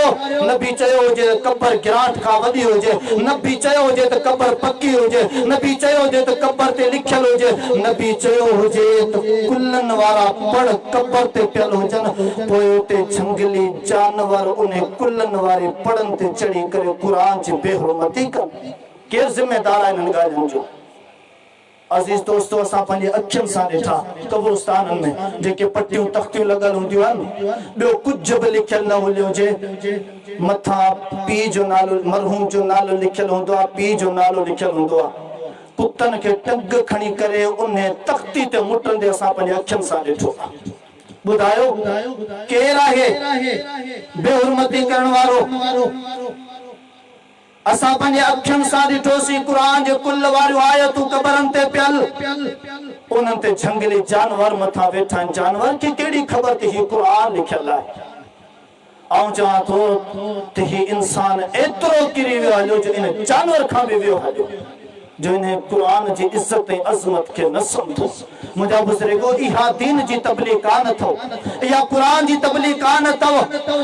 नबी चयो हुजे कब्र गिराट खां वॾी हुजे नबी चयो हुजे त कब्र पक्की हुजे नबी चयो हुजे त कब्र ते लिखियल हुजे नबी चयो हुजे त कुल्लनि वारा पढ़ कब्र ते पियल हुजनि पोइ उते झंगली जानवर उन कुल्लनि वारे पढ़नि ते चढ़ी करे क़ुरान जी बेहुरमती कनि केरु ज़िम्मेदार आहे हिननि ॻाल्हियुनि जो अज़ीज़ दोस्तों असां पंहिंजे अखियुनि सां ॾिठा कब्रिस्ताननि में जेके पटियूं तख़्तियूं लॻल हूंदियूं आहिनि ॿियो कुझु बि लिखियल न हुजे मथां पीउ जो नालो मरहूम जो नालो लिखियल हूंदो आहे पीउ जो नालो लिखियल हूंदो आहे कुतनि खे टंग खणी करे उन तख़्ती ते मुटंदे असां पंहिंजे अखियुनि सां ॾिठो ॿुधायो केरु आहे बेहुरमती करण वारो असां पंहिंजे अखियुनि सां ॾिठोसीं क़ुरान जे कुल वारियूं आयतूं कब्रनि ते पियल उन्हनि ते झंगली जानवर मथां वेठा आहिनि जानवर खे कहिड़ी ख़बर त हीउ क़ुरान लिखियल आहे आऊं चवां थो त हीउ इंसान एतिरो किरी वियो हलियो जो इन जानवर खां बि वियो हलियो जो इन क़ुरान जी इज़त ऐं अज़मत खे न सम्झो मुंहिंजा बुज़ुर्गो इहा दीन जी तबलीग कान अथव इहा क़ुरान जी तबलीग कान अथव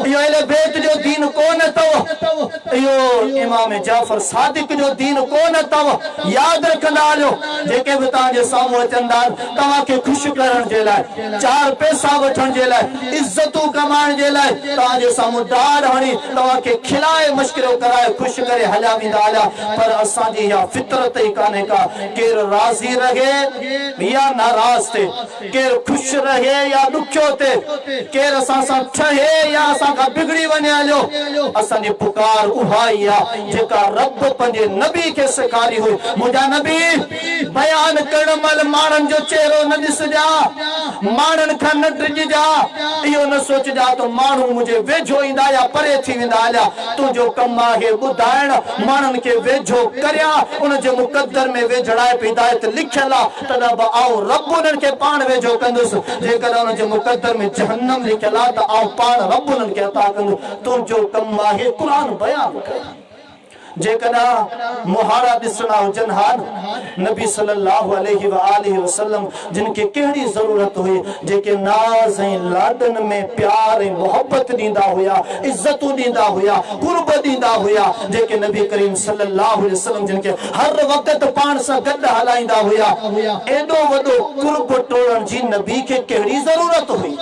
इहो अहले बैत जो दीन कोन अथव इहो इमाम जाफ़र सादिक जो दीन कोन अथव यादि रखंदा हलियो जेके बि तव्हांजे साम्हूं अचंदा तव्हांखे ख़ुशि करण जे लाइ चार पैसा वठण जे लाइ इज़तूं कमाइण जे लाइ तव्हांजे साम्हूं दाढ़ हणी तव्हांखे खिलाए मश्किरो कराए ख़ुशि करे हलिया वेंदा हलिया पर असांजी इहा फितरत ई कान्हे का केरु राज़ी रहे या नाराज़ थे केरु ख़ुशि रहे या ॾुखियो थे केरु असां सां ठहे या असां खां बिगड़ी वञे हलियो असांजी पुकार उहा ई आहे जेका रब पंहिंजे नबी खे सेखारी हुई मुंहिंजा नबी बयान करण महिल माण्हुनि जो चेहरो न ॾिसजा माण्हुनि खां न डिॼजा इहो न सोचजा त माण्हू मुंहिंजे वेझो ईंदा या परे थी वेंदा हलिया तुंहिंजो कमु आहे ॿुधाइण माण्हुनि खे वेझो करियां उनजे मुक़द्दर में वेझड़ाए हिदायत लिखियल आहे तॾहिं बि आऊं रब उन्हनि खे पाण वेझो कंदुसि जेकॾहिं उनजे मुक़द्दर में जहन्नम लिखियल आहे त आऊं पाण रब उन्हनि खे अता कंदुसि तुंहिंजो कमु आहे क़ुरान बयान कर जेकॾहिं मुहारा ॾिसणा हुजनि हा नबी सल्लल्लाहु अलैहि वसल्लम जिन खे कहिड़ी ज़रूरत हुई जेके नाज़ ऐं लाडनि में प्यार ऐं मोहबत ॾींदा हुया इज़तूं ॾींदा हुया कुर्ब ॾींदा हुया जेके नबी करीम सल्लल्लाहु अलैहि वसल्लम जिन खे हर वक़्तु पाण सां गॾु हलाईंदा हुया एॾो वॾो कुर्ब टोड़ण जी नबी खे कहिड़ी ज़रूरत हुई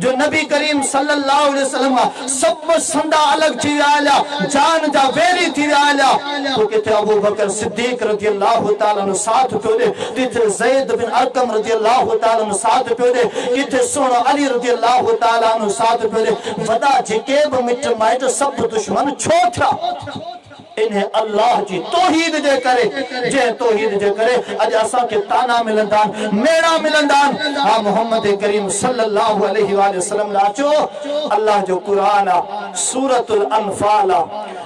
जो नबी करीम सल्लल्लाहु अलैहि वसल्लम सब संदा अलग थी विया जान जा वेरी थी विया तो किथे अबू बकर सिद्दीक रज़ियल्लाहु ताला नु साथ पियो दे किथे ज़ैद बिन अरकम रज़ियल्लाहु ताला नु साथ पियो दे किथे सोना अली रज़ियल्लाहु ताला नु साथ पियो दे वदा जेके भी मिट माइट सब दुश्मन छो था इन्हें अल्लाह जी तौहीद जे करे जे तौहीद जे करे अज असा के ताना मिलंदा मेड़ा मिलंदा हा मोहम्मद करीम सल्लल्लाहु अलैहि वसल्लम लाचो अल्लाह जो कुरान सूरतुल अनफाल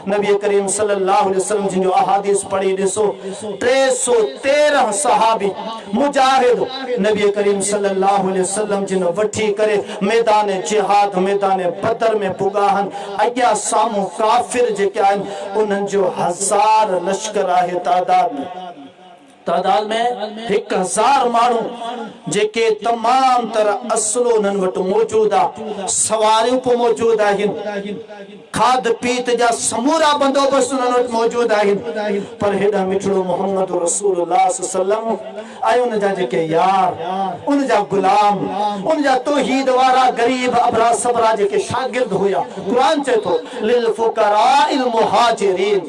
नबी करीम सल्लल्लाहु अलैहि वसल्लम जिन जो अहादीस पढ़ी दिसो 313 सहाबी मुजाहिद नबी करीम सल्लल्लाहु अलैहि वसल्लम जिन वठी करे मैदान जिहाद मैदान बदर में पुगाहन अया सामू काफिर जे के आन उन जो 1000 लश्कर आहे तादाद में 1000 मानू जेके तमाम तरह असलो नन वट मौजूद आ सवारियों को मौजूद आहिन खाद पीत जा समूरा बंदोबस्त नन वट मौजूद आहिन पर हेडा मिठड़ो मोहम्मद रसूलुल्लाह सल्लल्लाहु अलैहि वसल्लम आयो न जा जेके यार उन जा गुलाम उन जा तौहीद वारा गरीब अबरा सबरा जेके शागिर्द हुया कुरान चए तो लिल फुकराइल मुहाजिरीन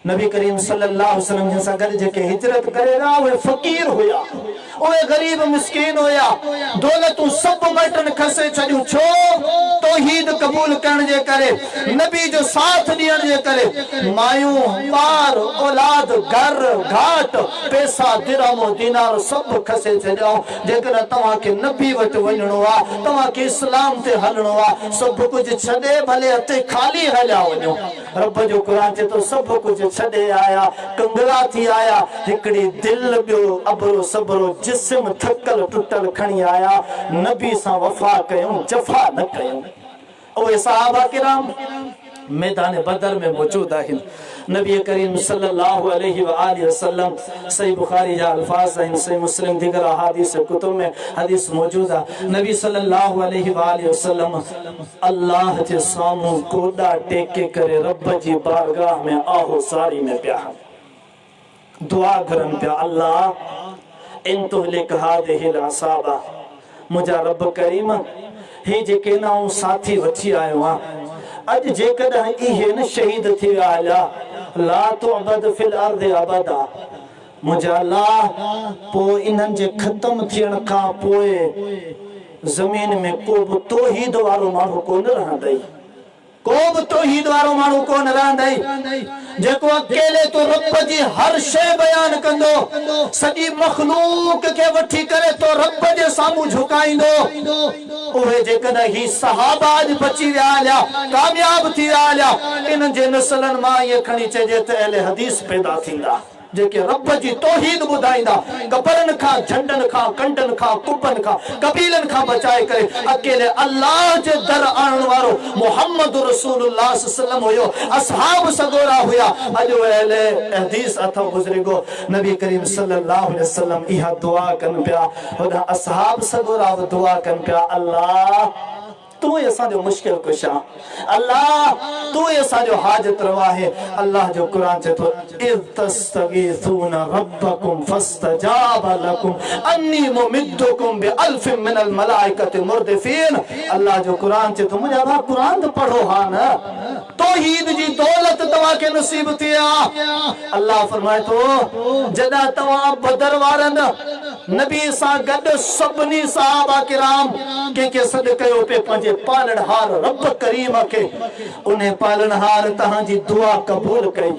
नबी करीम सल्लल्लाहु अलैहि वसल्लम जैसा गॾु जेके हिजरत करेगा वे फकीर हुया ओए गरीब मिस्कीन होया दौलतूं सब मटन खसे छडियूं छो तौहीद कबूल करण जे करे नबी जो साथ दियण जे करे मायूं बार औलाद घर घाट पैसा दिरहम दीनार सब खसे छडियो जेकर तवा के नबी वट वणनो आ तवा के इस्लाम ते हलनो आ सब कुछ छडे भले हथे खाली हल्या वणो रब जो कुरान ते तो सब कुछ छॾे आया कंगला थी आया हिकिड़ी दिल ॿियो अबरो सबरो जिस्म थकल टुटल खणी आया नबी सां वफ़ा कयूं जफ़ा न कयूं उहे सहाबा किराम मैदान बदर में मौजूद आहिनि नबी करीम सल्लल्लाहु अलैहि व आलिहि वसल्लम सही बुखारी जा अल्फाज आहिनि सही मुस्लिम दीगर अहादीस कुतुब में हदीस मौजूद आहे नबी सल्लल्लाहु अलैहि व आलिहि वसल्लम अल्लाह जे साम्हूं कोॾा टेके करे रब जी बारगाह में आहो सारी में पिया दुआ करनि पिया अल्लाह इन तुहलिक हादिहिल असाबा मुंहिंजा रब करीम हे जेके ना साथी वठी आयो आहे अज जेकॾहिं इहे न शहीद थी विया हलिया ला तुअबद फिल अर्द अबदा मुंहिंजा अल्लाह पोइ इन्हनि जे ख़तम थियण खां पोइ ज़मीन में को बि तौहीद वारो माण्हू कोन रहंदई को बि तौहीद वारो माण्हू कोन रहंदई जेको अकेले तो रब जी हर शइ बयान कंदो सॼी मखलूक खे वठी करे तो रब जे साम्हूं झुकाईंदो उहे जेकॾहिं ही सहाबा अॼु बची विया हलिया कामयाब थी विया हलिया इन्हनि जे नसलनि मां इहे खणी चइजे त अहले हदीस पैदा थींदा जेके रब जी तौहीद ॿुधाईंदा कबरनि खां झंडनि खां कंडनि खां कुबनि खां कबीलनि खां बचाए करे अकेले अल्लाह जे दर आणण वारो मुहम्मद रसूलुल्लाह सल्लल्लाहु अलैहि वसल्लम हुयो असहाब सगोरा हुया अॼु अहले हदीस अथव बुज़ुर्गो नबी करीम सल्लल्लाहु अलैहि वसल्लम इहा दुआ कनि पिया होॾा असहाब सगोरा दुआ कनि पिया अल्लाह तू असांजो मुश्किल कुशा अल्लाह तू असांजो हाजत रवा है अल्लाह जो कुरान चए थो इज़ तस्तगीसून रब्बकुम फस्तजाब लकुम अन्नी मुमिद्दुकुम बिअल्फिन मिनल मलाइकति मुर्दिफीन अल्लाह जो कुरान चए थो मुंहिंजा भाउ कुरान तो पढ़ो हा न तौहीद जी दौलत तव्हां खे नसीब थी आहे अल्लाह फरमाए थो जॾहिं तव्हां बदर वारनि नबी सां गॾु सभिनी सहाबा किराम कंहिंखे सॾु कयो पे पंहिंजे पालनहार रब करीम के उन्हें पालनहार तहां जी दुआ कबूल कई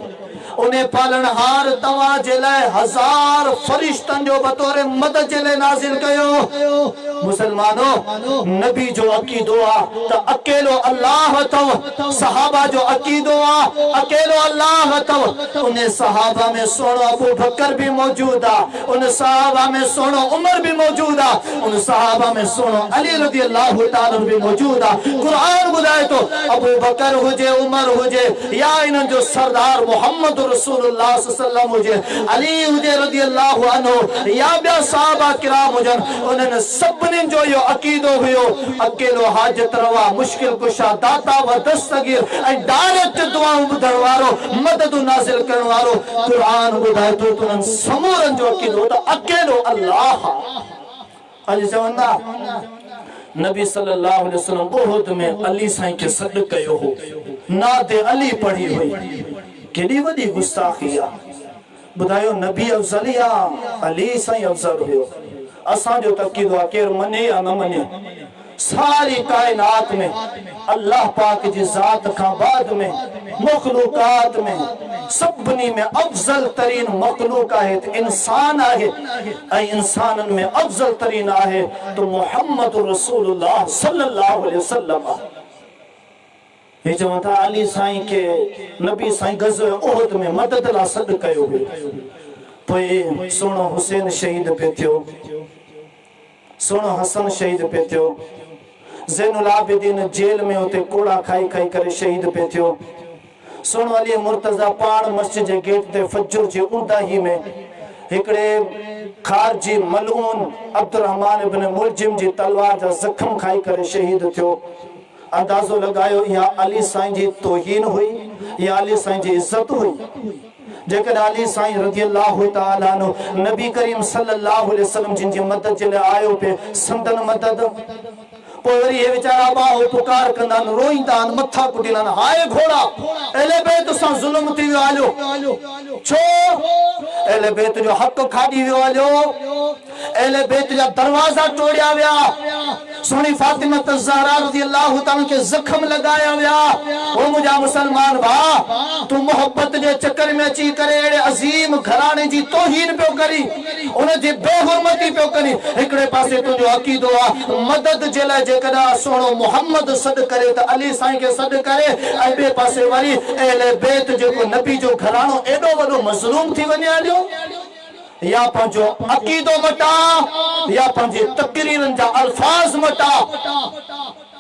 उन्हें पालनहार तवां जे लाइ 1000 फरिश्तन जो बतौर मदद जे लाइ नाज़िल कयो मुसलमानो नबी जो अकीदो आ त अकेलो अल्लाह अथव सहाबा जो अकीदो आ अकेलो अल्लाह अथव उन्हें सहाबा में सोनो अबू बकर भी मौजूद आ उन सहाबा में सोनो उमर भी मौजूद आ उन सहाबा में सोनो अली रज़ी अल्लाह तआला भी मौजूद आ कुरान बुधाए तो अबू बकर हुजे उमर हुजे या इन्हनि जो सरदार मोहम्मद रसूलुल्लाह सल्लल्लाहु अलैहि वसल्लम अली हुजे रज़ी अल्लाहु अन्हु या ॿिया सहाबा किराम हुजनि उन्हनि सभिनी जो इहो अक़ीदो हुयो अकेलो हाजत रवा मुश्किल कुशा दाता व दस्तगीर ऐं डायरेक्ट दुआऊं ॿुधण वारो मदद नाज़िल करण वारो कुरान ॿुधाए थो त उन्हनि समूरनि जो अक़ीदो त अकेलो अल्लाह अॼु चवंदा नबी सल्लल्लाहु अलैहि वसल्लम उहद में अली साईं के सॾु कयो हो नाते अली पढ़ी हुई केॾी वॾी गुस्ताखी आहे ॿुधायो नबी अफ़ज़ल या अली साईं अफ़ज़ल हुयो असांजो तक़ीदो आहे केरु मञे या न मञे सारी कायनात में अल्लाह पाक जी ज़ात खां बाद में मखलूकात में सभिनी में अफ़ज़ल तरीन मखलूक आहे त इंसान आहे ऐं इंसाननि में अफ़ज़ल तरीन आहे त मुहम्मद रसूलुल्लाह सल्लल्लाहु अलैहि वसल्लम आहे हे चवनि था अली साईं के नबी साईं ग़ज़वे उहद में मदद लाइ सॾु कयो हुयो पोइ सोनो हुसैन शहीद पे थियो सोनो हसन शहीद पे थियो ज़ैनुल आबिदीन जेल में उते कोड़ा खाई खाई करे शहीद पे थियो सोनो अली मुर्तज़ा पाण मस्जिद जे गेट ते फजर जे ऊंदाही में हिकड़े खारजी मलऊन अब्दुर्रहमान इब्न मुलजिम जी तलवार जा ज़ख़्म खाई करे शहीद थियो अंदाज़ो लगायो या अली साईं जी तौहीन हुई या अली साईं जी इज्जत हुई जेकॾहिं अली साईं रज़ी अल्लाह तआला अन्हु नबी करीम सल्लल्लाहु अलैहि वसल्लम जिन जी मदद जे लाइ आयो पे संदन मदद पोइ वरी हे वीचारा बाहो पुकार कंदा आहिनि रोईंदा आहिनि मथा कुटींदा आहिनि हाय घोड़ा अहले बैत सां ज़ुल्म थी वियो हलियो छो अहले बैत जो हक़ खाॾी वियो हलियो अहले बैत जा दरवाज़ा तोड़िया विया सोनी फातिमा ज़हरा रज़ियल्लाहु ताला के जख्म लगाया विया। ओ मुझा मुसलमान भा तू मोहब्बत जे चक्कर में अची करे एड़े अजीम घराने जी तौहीन पियो करी, उन जी बेहुरमती पियो करी। एकड़े पासे तुझो अकीदो आ मदद जे लाइ जेकॾा सोनो मोहम्मद सद करे त अली साईं के सद करे, ऐं बे पासे वरी अहले बैत जेको नबी जो घरानो एडो वडो मज़लूम थी वने हलियो। या पंहिंजो अकीदो मटा या पंहिंजे तकरीरन जा अल्फाज मटा।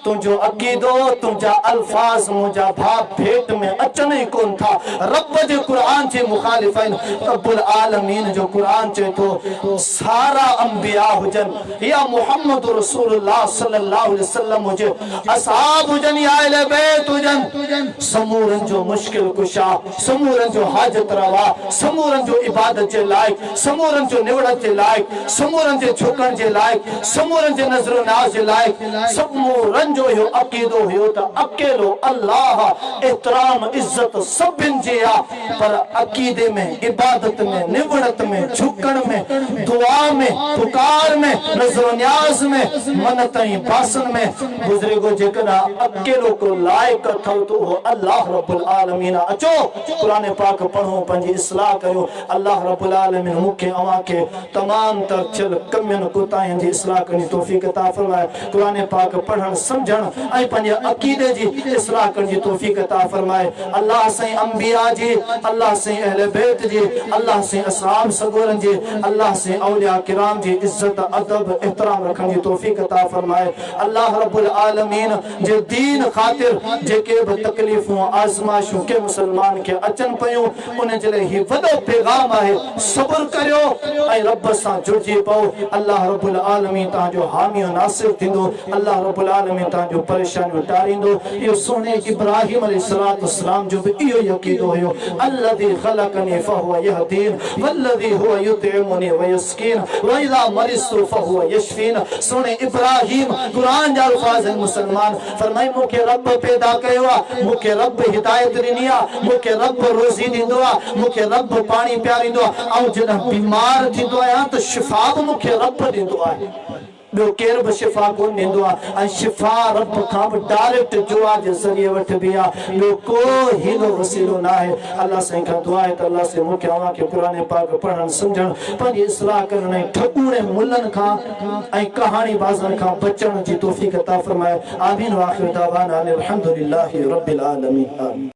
तुझो अकीदो तुझा अल्फाज मुझा भाप भेट में अचन ही कोन था। रब जे कुरान जे मुखालिफ आहिनि। रब्बुल आलमीन जो कुरान चए थो सारा अंबिया हुजन या मुहम्मद रसूलुल्लाह सल्लल्लाहु अलैहि वसल्लम हुजे, असहाब हुजन या अहले बैत हुजन, समूरन जो मुश्किल कुशा, समूरन जो हाजत रवा, समूरन जो इबादत जे लायक, समूरन जो निवड़त जे लायक, समूरन जे झुकण जे लायक, समूरन जे नज़र नाज़ जे लायक, समूरन जो यो अकीदो हो त अकेलो अल्लाह एहतराम इज्जत सभिन जे आ। पर अकीदे में, इबादत में, निवड़त में, झुकण में, दुआ में, पुकार में, नज़र न्याज में, मन ताईं बासन में बुजुर्गो जेकॾा अकेलो को लायक अथव तो वो अल्लाह रब्बुल आलमीन। अचो कुरान पाक पढ़ो, पंहिंजी इस्लाह कयो। अल्लाह रब्बुल आलमीन मूंखे अवां खे तमाम तर चल कमियुनि कोताहियुनि जी इस्लाह करणी तौफ़ीक़ अता फरमाए। कुरान पाक पढ़ण समझण ऐं पंहिंजे अक़ीदे जी इस्लाह करण जी तौफ़ीक़ अता फरमाए। अल्लाह से अंबिया जी, अल्लाह से अहले बैत जी, अल्लाह से असहाब सगोरन जी, अल्लाह से औलिया किराम जी इज्जत अदब एहतराम रखण जी तौफ़ीक़ अता फरमाए। अल्लाह रब्बुल आलमीन जे दीन ख़ातिर जेके भी तकलीफ़ूं आज़माइशूं के मुसलमान के अचन पयूं उन जे लाइ ही वॾो पैगाम आहे, सब्र करियो ऐं रब सां जुड़जी पओ। अल्लाह रब्बुल आलमीन तव्हांजो हामी नासिर थींदो। अल्लाह रब्बुल आलमीन तव्हांजो परेशानियूं टारींदो। इहो सोने इब्राहिम अलैहिस्सलाम जो भी इहो ई अक़ीदो हुयो, अल्लज़ी ख़लक़नी फ़हुव यहदीन वल्लज़ी हुव युतइमुनी व यस्कीन व इज़ा मरिज़तु फ़हुव यशफ़ीन। सोने इब्राहिम कुरान जा अल्फाज़ आहिनि। मुसलमान फरमाई मूंखे रब पैदा कयो आहे, मूंखे रब हिदायत ॾिनी आहे, मूंखे रब रोज़ी ॾींदो आहे, मूंखे रब पाणी पियारींदो आहे, ऐं जॾहिं बीमार थींदो आहियां त शिफ़ा बि मूंखे रब ॾींदो आहे। ॿियो केर बि शिफ़ा कोन ॾींदो आहे ऐं शिफ़ा रब खां बि डायरेक्ट दुआ जे ज़रिए वठबी आहे। ॿियो को हीलो वसीलो न आहे। अल्लाह साईं खां दुआ आहे त अल्लाह से मूंखे अवां खे क़ुरान पाक पढ़ण सम्झण, पंहिंजी इस्लाह करण ऐं ठॻूणे मुल्लनि खां ऐं कहाणी बाज़नि खां बचण जी तौफ़ीक़ अता फरमाए। आमीन व आख़िर दावाना अनिल हम्दुलिल्लाहि रब्बिल आलमीन।